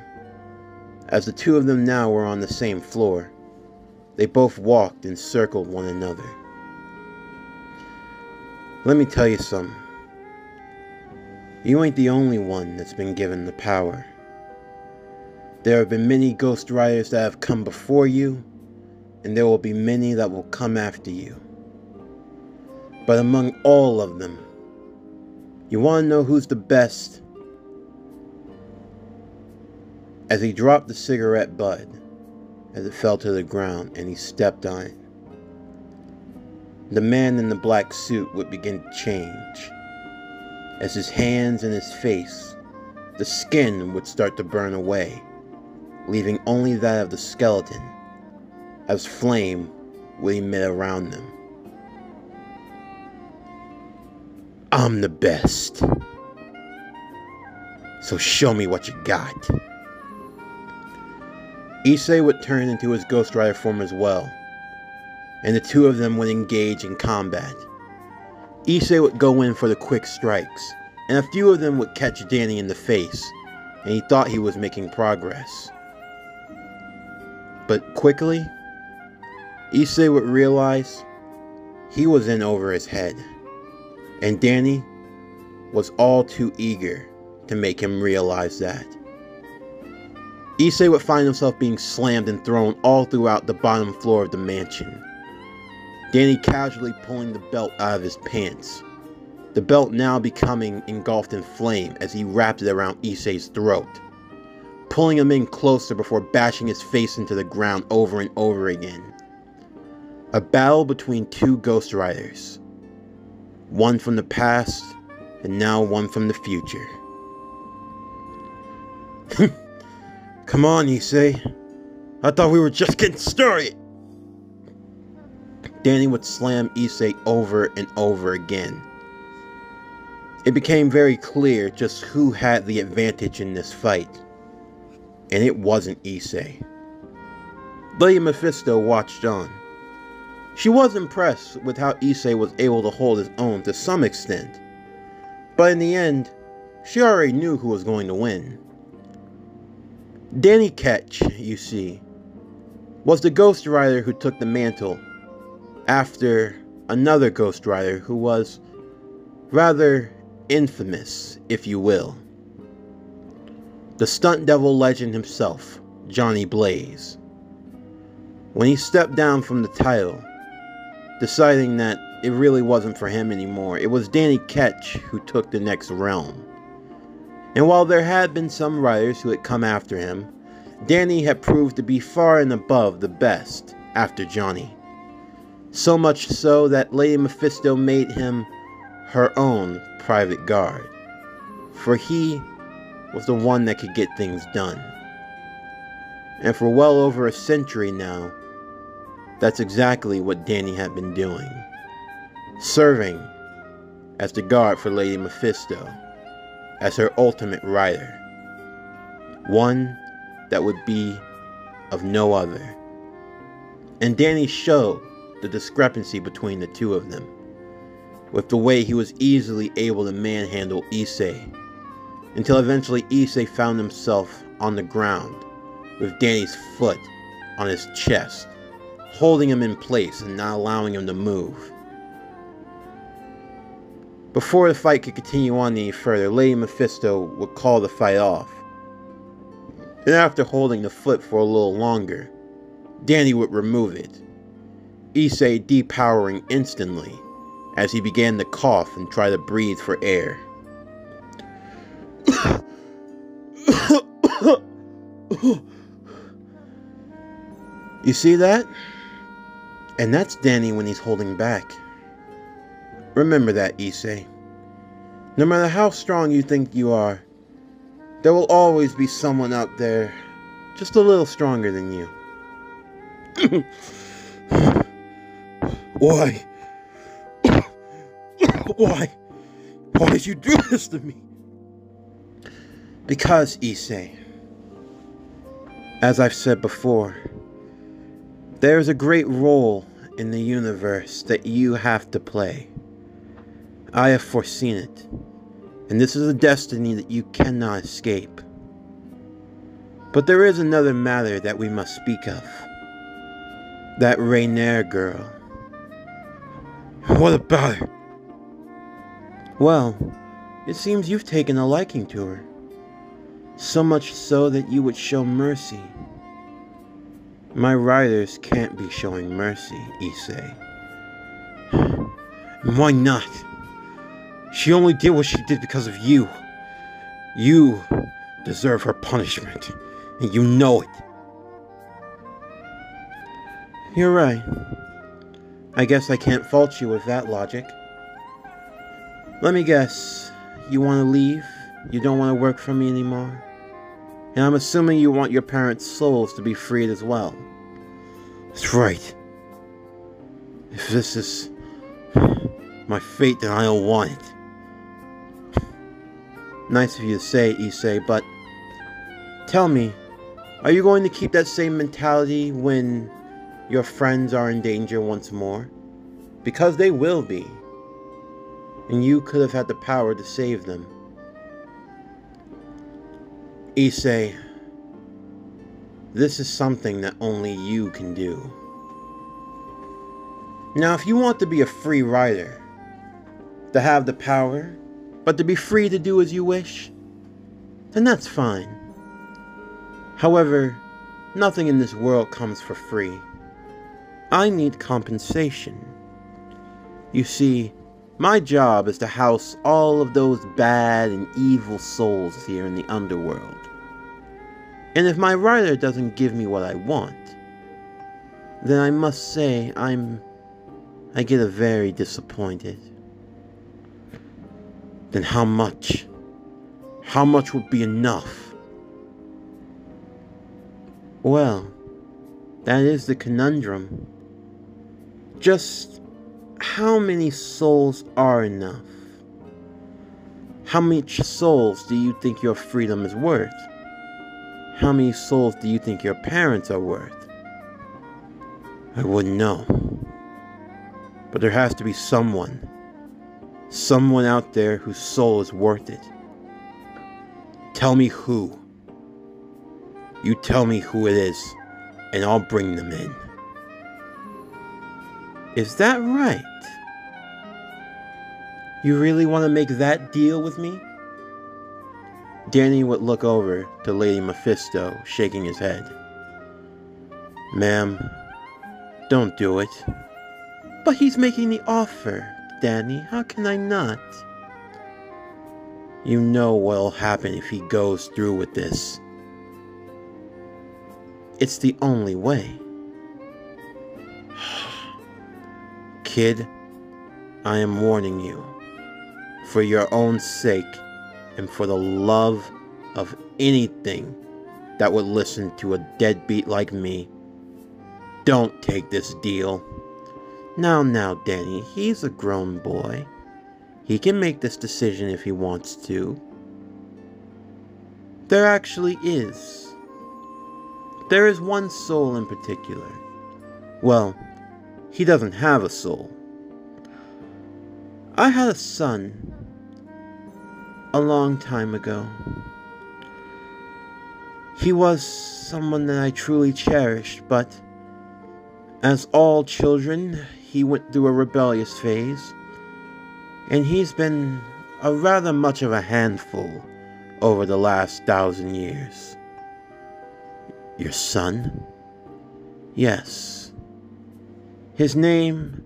As the two of them now were on the same floor, they both walked and circled one another. Let me tell you something. You ain't the only one that's been given the power. There have been many Ghost Riders that have come before you, and there will be many that will come after you. But among all of them, you want to know who's the best? As he dropped the cigarette butt as it fell to the ground and he stepped on it. The man in the black suit would begin to change. As his hands and his face, the skin would start to burn away, leaving only that of the skeleton, as flame would emit around them. I'm the best. So show me what you got. Issei would turn into his Ghost Rider form as well, and the two of them would engage in combat. Issei would go in for the quick strikes, and a few of them would catch Danny in the face, and he thought he was making progress. But quickly, Issei would realize he was in over his head, and Danny was all too eager to make him realize that. Issei would find himself being slammed and thrown all throughout the bottom floor of the mansion. Danny casually pulling the belt out of his pants, the belt now becoming engulfed in flame as he wrapped it around Issei's throat, pulling him in closer before bashing his face into the ground over and over again. A battle between two Ghost Riders, one from the past and now one from the future. Come on, Issei. I thought we were just getting started. Danny would slam Issei over and over again. It became very clear just who had the advantage in this fight. And it wasn't Issei. Lady Mephisto watched on. She was impressed with how Issei was able to hold his own to some extent. But in the end, she already knew who was going to win. Danny Ketch, you see, was the Ghost Rider who took the mantle after another Ghost Rider who was rather infamous, if you will. The stunt devil legend himself, Johnny Blaze. When he stepped down from the title, deciding that it really wasn't for him anymore, it was Danny Ketch who took the next realm. And while there had been some riders who had come after him, Danny had proved to be far and above the best after Johnny. So much so that Lady Mephisto made him her own private guard, for he was the one that could get things done. And for well over a century now, that's exactly what Danny had been doing, serving as the guard for Lady Mephisto, as her ultimate rider, one that would be of no other. And Danny showed the discrepancy between the two of them, with the way he was easily able to manhandle Issei, until eventually Issei found himself on the ground, with Danny's foot on his chest, holding him in place and not allowing him to move. Before the fight could continue on any further, Lady Mephisto would call the fight off. And after holding the foot for a little longer, Danny would remove it, Issei depowering instantly as he began to cough and try to breathe for air. You see that? And that's Danny when he's holding back. Remember that, Issei. No matter how strong you think you are, there will always be someone out there just a little stronger than you. Why? Why? Why did you do this to me? Because, Issei, as I've said before, there is a great role in the universe that you have to play. I have foreseen it, and this is a destiny that you cannot escape. But there is another matter that we must speak of. That Rainier girl. What about her? Well, it seems you've taken a liking to her. So much so that you would show mercy. My riders can't be showing mercy, Issei. Why not? She only did what she did because of you. You deserve her punishment, and you know it. You're right. I guess I can't fault you with that logic. Let me guess. You want to leave? You don't want to work for me anymore? And I'm assuming you want your parents' souls to be freed as well. That's right. If this is my fate, then I don't want it. Nice of you to say, Issei, but tell me, are you going to keep that same mentality when your friends are in danger once more? Because they will be. And you could have had the power to save them. Issei, this is something that only you can do. Now, if you want to be a free rider, to have the power, but to be free to do as you wish, then that's fine. However, nothing in this world comes for free. I need compensation. You see, my job is to house all of those bad and evil souls here in the underworld. And if my rider doesn't give me what I want, then I must say I get very disappointed. Then how much? How much would be enough? Well, that is the conundrum. Just how many souls are enough? How much souls do you think your freedom is worth? How many souls do you think your parents are worth? I wouldn't know. But there has to be someone out there whose soul is worth it. Tell me who. You tell me who it is, and I'll bring them in. Is that right? You really want to make that deal with me? Danny would look over to Lady Mephisto, shaking his head. Ma'am, don't do it. But he's making the offer, Danny. How can I not? You know what'll happen if he goes through with this. It's the only way. Kid, I am warning you. For your own sake, and for the love of anything that would listen to a deadbeat like me, don't take this deal. Now, Danny, he's a grown boy. He can make this decision if he wants to. There actually is. There is one soul in particular. Well, he doesn't have a soul. I had a son a long time ago. He was someone that I truly cherished, but as all children, he went through a rebellious phase, and he's been a rather much of a handful over the last 1,000 years. Your son? Yes. His name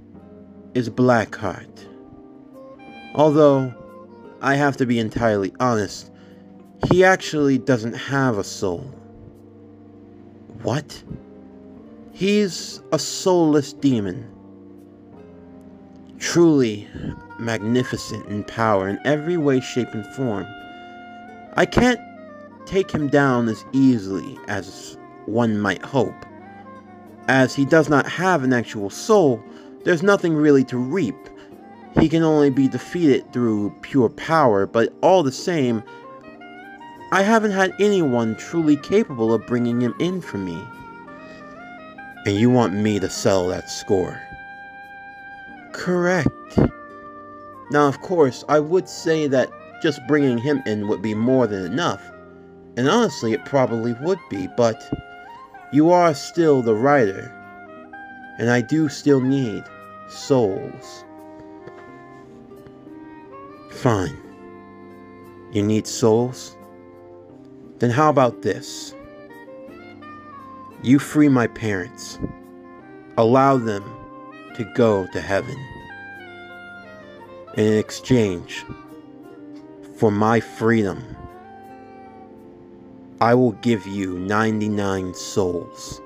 is Blackheart. Although, I have to be entirely honest, he actually doesn't have a soul. What? He's a soulless demon. Truly magnificent in power in every way, shape, and form. I can't take him down as easily as one might hope. As he does not have an actual soul, there's nothing really to reap. He can only be defeated through pure power, but all the same, I haven't had anyone truly capable of bringing him in for me. And you want me to settle that score? Correct. Now, of course, I would say that just bringing him in would be more than enough. And honestly, it probably would be, but you are still the writer. And I do still need souls. Fine. You need souls? Then how about this? You free my parents. Allow them to go to heaven. And in exchange for my freedom, I will give you 99 souls.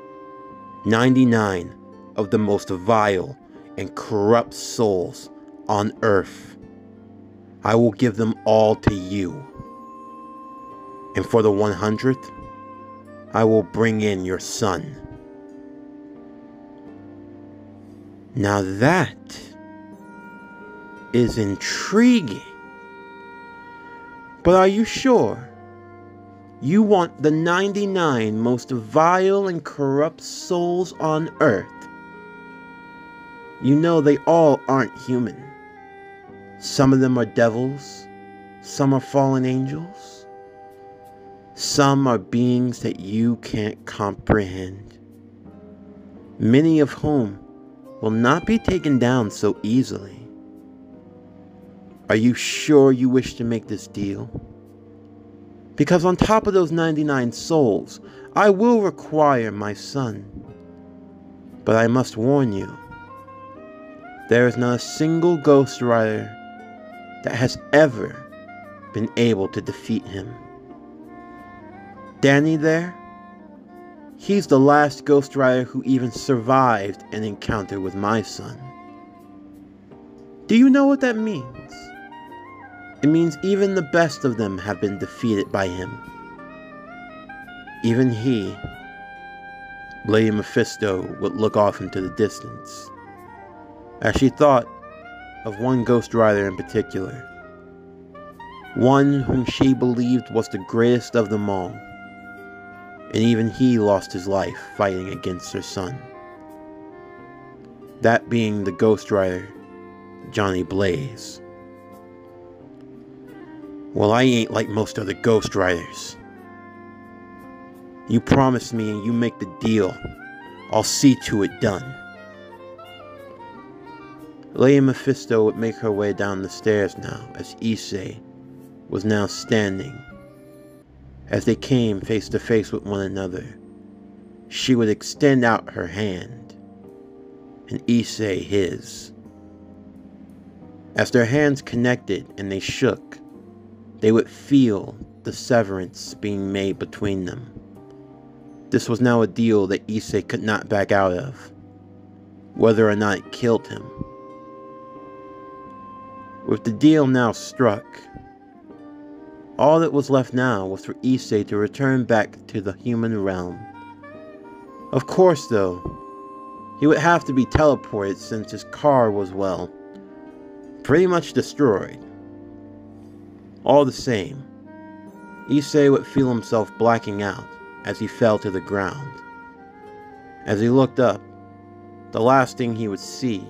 99 of the most vile and corrupt souls on earth. I will give them all to you. And for the 100th, I will bring in your son. Now that is intriguing. But are you sure you want the 99 most vile and corrupt souls on earth? You know they all aren't human. Some of them are devils, some are fallen angels, some are beings that you can't comprehend, many of whom will not be taken down so easily. Are you sure you wish to make this deal? Because on top of those 99 souls, I will require my son. But I must warn you, there is not a single Ghost Rider that has ever been able to defeat him. Danny there, he's the last Ghost Rider who even survived an encounter with my son. Do you know what that means? It means even the best of them have been defeated by him. Even he, Lady Mephisto, would look off into the distance as she thought of one Ghost Rider in particular, one whom she believed was the greatest of them all, and even he lost his life fighting against her son. That being the Ghost Rider, Johnny Blaze. Well, I ain't like most other Ghost Riders. You promise me and you make the deal, I'll see to it done. Lady Mephisto would make her way down the stairs now, as Issei was now standing. As they came face to face with one another, she would extend out her hand, and Issei his. As their hands connected and they shook, they would feel the severance being made between them. This was now a deal that Issei could not back out of, whether or not it killed him. With the deal now struck, all that was left now was for Issei to return back to the human realm. Of course, though, he would have to be teleported since his car was, well, pretty much destroyed. All the same, Issei would feel himself blacking out as he fell to the ground. As he looked up, the last thing he would see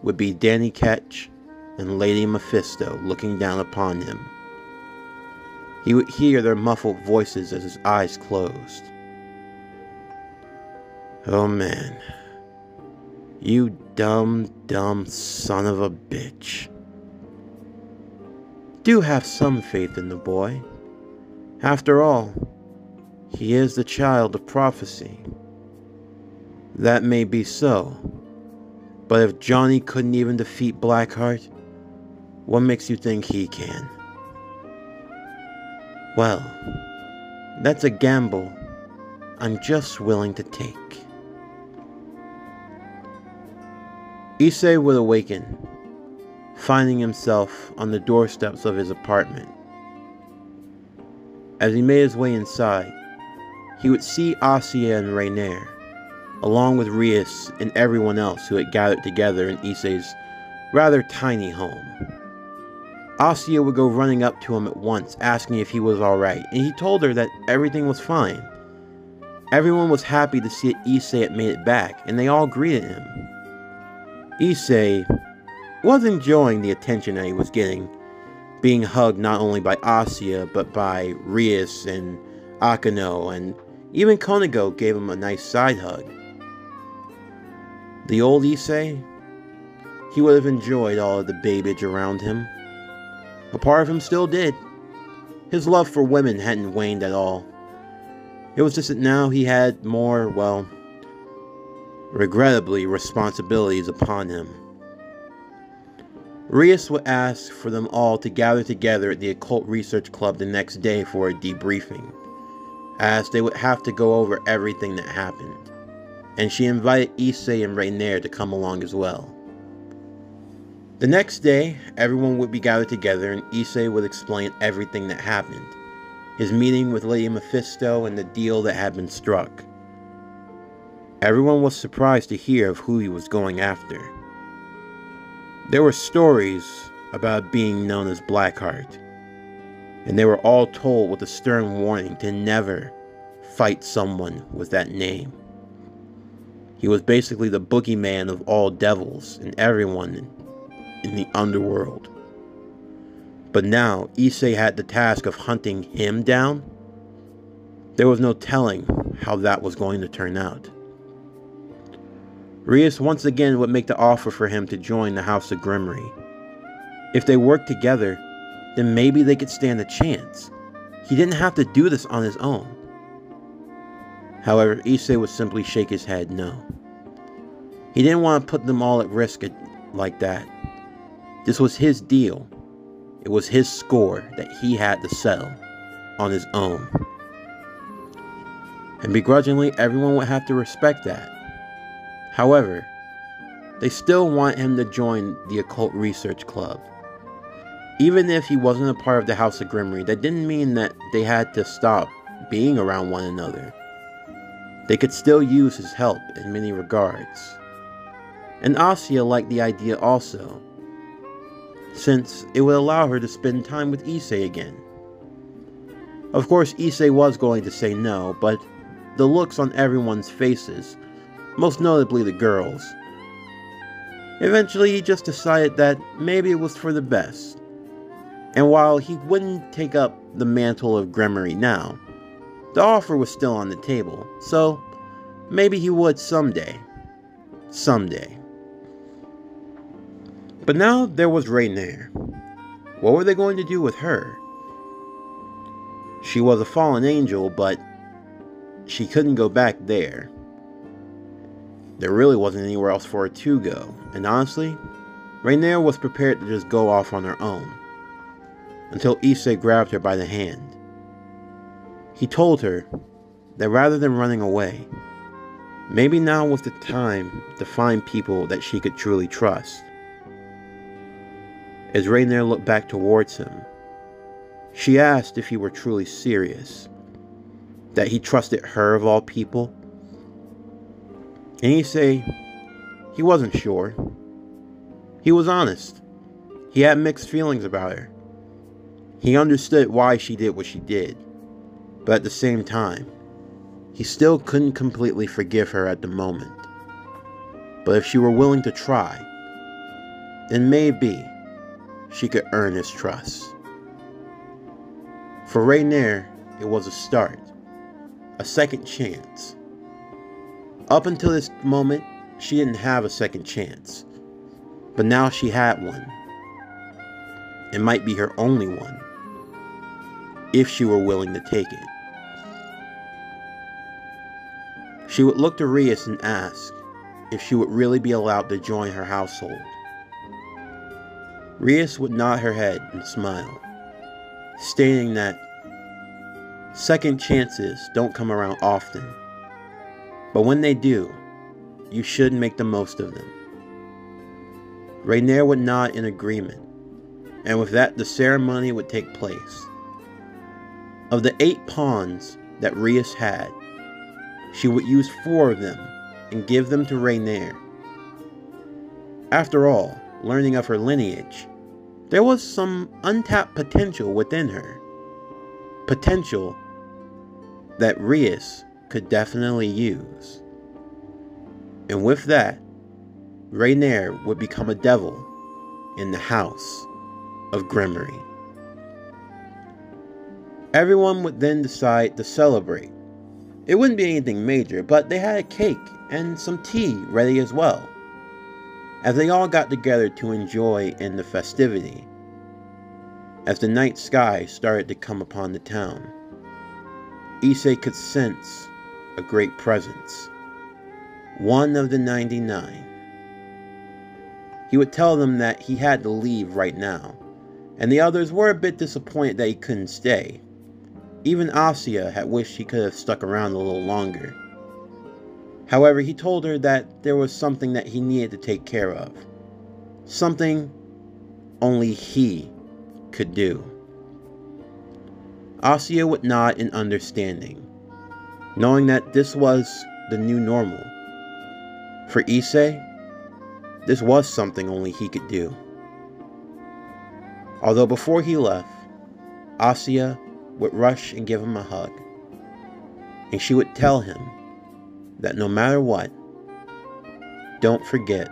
would be Danny Ketch and Lady Mephisto looking down upon him. He would hear their muffled voices as his eyes closed. Oh man, you dumb son of a bitch. Do have some faith in the boy. After all, he is the child of prophecy. That may be so, but if Johnny couldn't even defeat Blackheart, what makes you think he can? Well, that's a gamble I'm just willing to take. Issei would awaken, finding himself on the doorsteps of his apartment. As he made his way inside, he would see Asya and Rainier, along with Rias and everyone else who had gathered together in Issei's rather tiny home. Asya would go running up to him at once, asking if he was alright, and he told her that everything was fine. Everyone was happy to see that Issei had made it back, and they all greeted him. Issei was enjoying the attention that he was getting, being hugged not only by Asya, but by Rias and Akano, and even Konigo gave him a nice side hug. The old Issei, he would have enjoyed all of the babiage around him. A part of him still did. His love for women hadn't waned at all. It was just that now he had more, well, regrettably, responsibilities upon him. Rias would ask for them all to gather together at the Occult Research Club the next day for a debriefing, as they would have to go over everything that happened. and she invited Issei and Rainier to come along as well. The next day, everyone would be gathered together and Issei would explain everything that happened, his meeting with Lady Mephisto and the deal that had been struck. Everyone was surprised to hear of who he was going after. There were stories about being known as Blackheart, and they were all told with a stern warning to never fight someone with that name. He was basically the boogeyman of all devils and everyone in the underworld. But now Issei had the task of hunting him down. There was no telling how that was going to turn out. Rias once again would make the offer for him to join the House of Grimmery. If they worked together, then maybe they could stand a chance. He didn't have to do this on his own. However, Issei would simply shake his head no. He didn't want to put them all at risk like that. This was his deal. It was his score that he had to settle on his own. And begrudgingly, everyone would have to respect that. However, they still want him to join the Occult Research Club. Even if he wasn't a part of the House of Grimmery, that didn't mean that they had to stop being around one another. They could still use his help in many regards. And Asya liked the idea also, since it would allow her to spend time with Issei again. Of course, Issei was going to say no, but the looks on everyone's faces, most notably the girls. Eventually, he just decided that maybe it was for the best. And while he wouldn't take up the mantle of Grimmery now, the offer was still on the table, so maybe he would someday. Someday. But now there was Rainier. What were they going to do with her? She was a fallen angel, but she couldn't go back there. There really wasn't anywhere else for her to go, and honestly, Rainier was prepared to just go off on her own, until Issei grabbed her by the hand. He told her that rather than running away, maybe now was the time to find people that she could truly trust. As Rainier looked back towards him, she asked if he were truly serious, that he trusted her of all people. And Issei, he wasn't sure. He was honest. He had mixed feelings about her. He understood why she did what she did, but at the same time, he still couldn't completely forgive her at the moment. But if she were willing to try, then maybe she could earn his trust. For Rainier, it was a start, a second chance. Up until this moment, she didn't have a second chance, but now she had one. It might be her only one, if she were willing to take it. She would look to Rias and ask if she would really be allowed to join her household. Rias would nod her head and smile, stating that second chances don't come around often, but when they do, you should make the most of them. Rainier would nod in agreement, and with that the ceremony would take place. Of the 8 pawns that Rias had, she would use 4 of them and give them to Rainier. After all, learning of her lineage, there was some untapped potential within her. Potential that Rias could definitely use. And with that, Rainier would become a devil in the House of Grimmery. Everyone would then decide to celebrate. It wouldn't be anything major, but they had a cake and some tea ready as well, as they all got together to enjoy in the festivity. As the night sky started to come upon the town, Issei could sense a great presence, one of the 99. He would tell them that he had to leave right now, and the others were a bit disappointed that he couldn't stay. Even Asya had wished he could have stuck around a little longer. However, he told her that there was something that he needed to take care of. Something only he could do. Issei would nod in understanding, knowing that this was the new normal. For Issei, this was something only he could do. Although before he left, Issei would rush and give him a hug, and she would tell him that no matter what, don't forget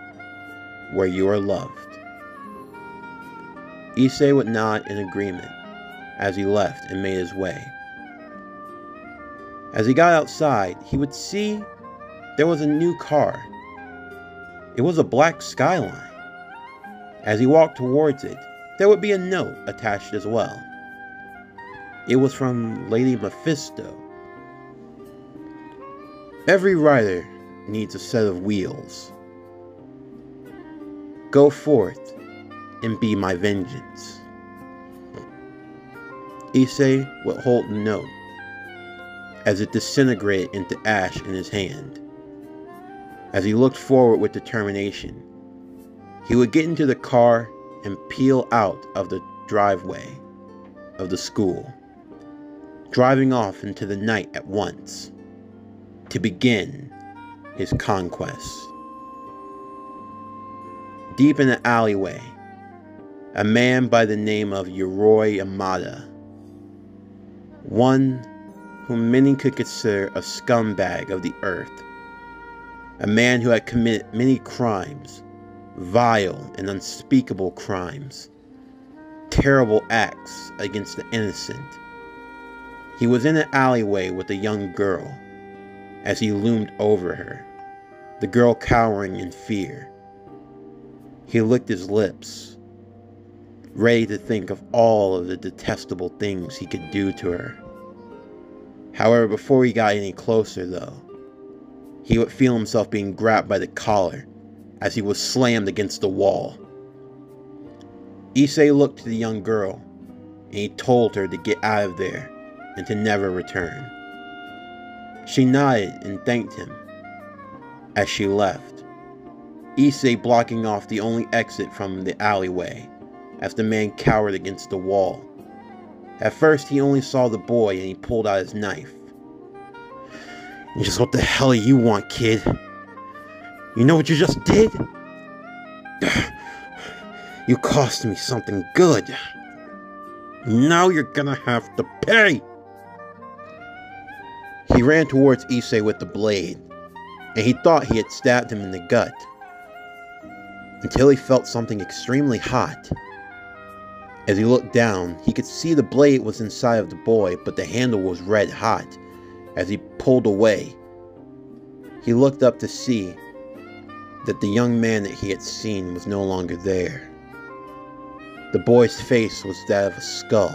where you are loved. Issei would nod in agreement as he left and made his way. As he got outside, he would see there was a new car. It was a black Skyline. As he walked towards it, there would be a note attached as well. It was from Lady Mephisto. Every rider needs a set of wheels. Go forth and be my vengeance. Issei would hold the note as it disintegrated into ash in his hand. As he looked forward with determination, he would get into the car and peel out of the driveway of the school, driving off into the night at once to begin his conquest. Deep in the alleyway, a man by the name of Yoroi Yamada, one whom many could consider a scumbag of the earth, a man who had committed many crimes, vile and unspeakable crimes, terrible acts against the innocent. He was in an alleyway with a young girl as he loomed over her, the girl cowering in fear. He licked his lips, ready to think of all of the detestable things he could do to her. However, before he got any closer though, he would feel himself being grabbed by the collar as he was slammed against the wall. Issei looked to the young girl and he told her to get out of there and to never return. She nodded and thanked him as she left, Issei blocking off the only exit from the alleyway as the man cowered against the wall. At first he only saw the boy and he pulled out his knife. Just what the hell do you want, kid? You know what you just did? You cost me something good. Now you're gonna have to pay. He ran towards Issei with the blade, and he thought he had stabbed him in the gut, until he felt something extremely hot. As he looked down, he could see the blade was inside of the boy, but the handle was red hot. As he pulled away, he looked up to see that the young man that he had seen was no longer there. The boy's face was that of a skull,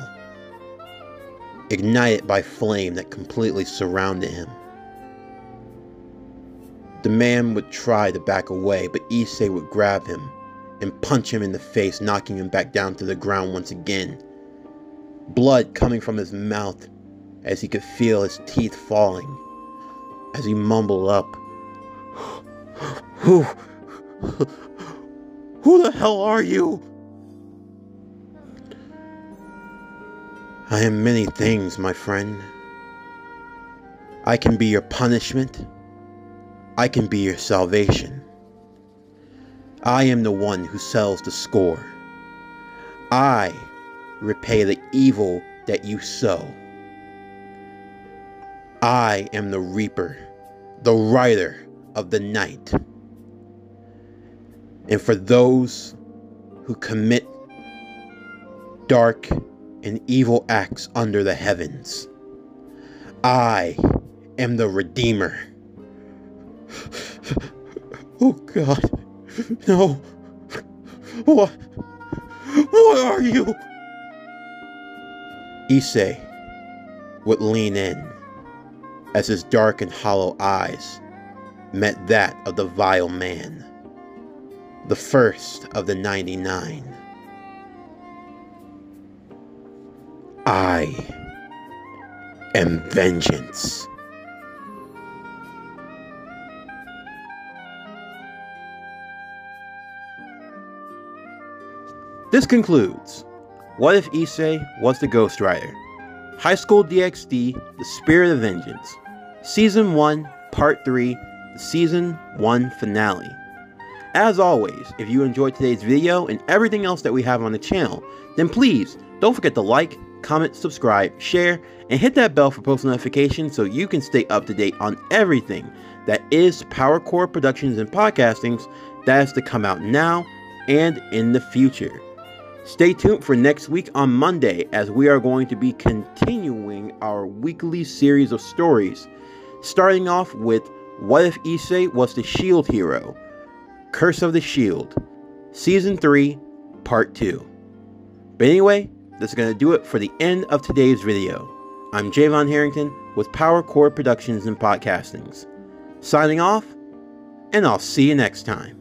ignited by flame that completely surrounded him. The man would try to back away, but Issei would grab him and punch him in the face, knocking him back down to the ground once again. Blood coming from his mouth as he could feel his teeth falling, as he mumbled up, Who the hell are you? I am many things, my friend. I can be your punishment. I can be your salvation. I am the one who settles the score. I repay the evil that you sow. I am the reaper, the rider of the night. And for those who commit dark and evil acts under the heavens, I am the Redeemer. Oh God, no. What are you? Issei would lean in as his dark and hollow eyes met that of the vile man, the first of the 99. I am vengeance. This concludes What If Issei Was the Ghostwriter? High School DxD, The Spirit of Vengeance. Season 1, Part 3, the Season 1 Finale. As always, if you enjoyed today's video and everything else that we have on the channel, then please don't forget to like, comment, subscribe, share, and hit that bell for post notifications so you can stay up to date on everything that is PowerCore Productions and Podcastings that is to come out now and in the future. Stay tuned for next week on Monday as we are going to be continuing our weekly series of stories, starting off with What If Issei Was the Shield Hero? Curse of the Shield, Season 3, Part 2. But anyway, this is going to do it for the end of today's video. I'm Javon Harrington with PowerCore Productions and Podcastings. Signing off, and I'll see you next time.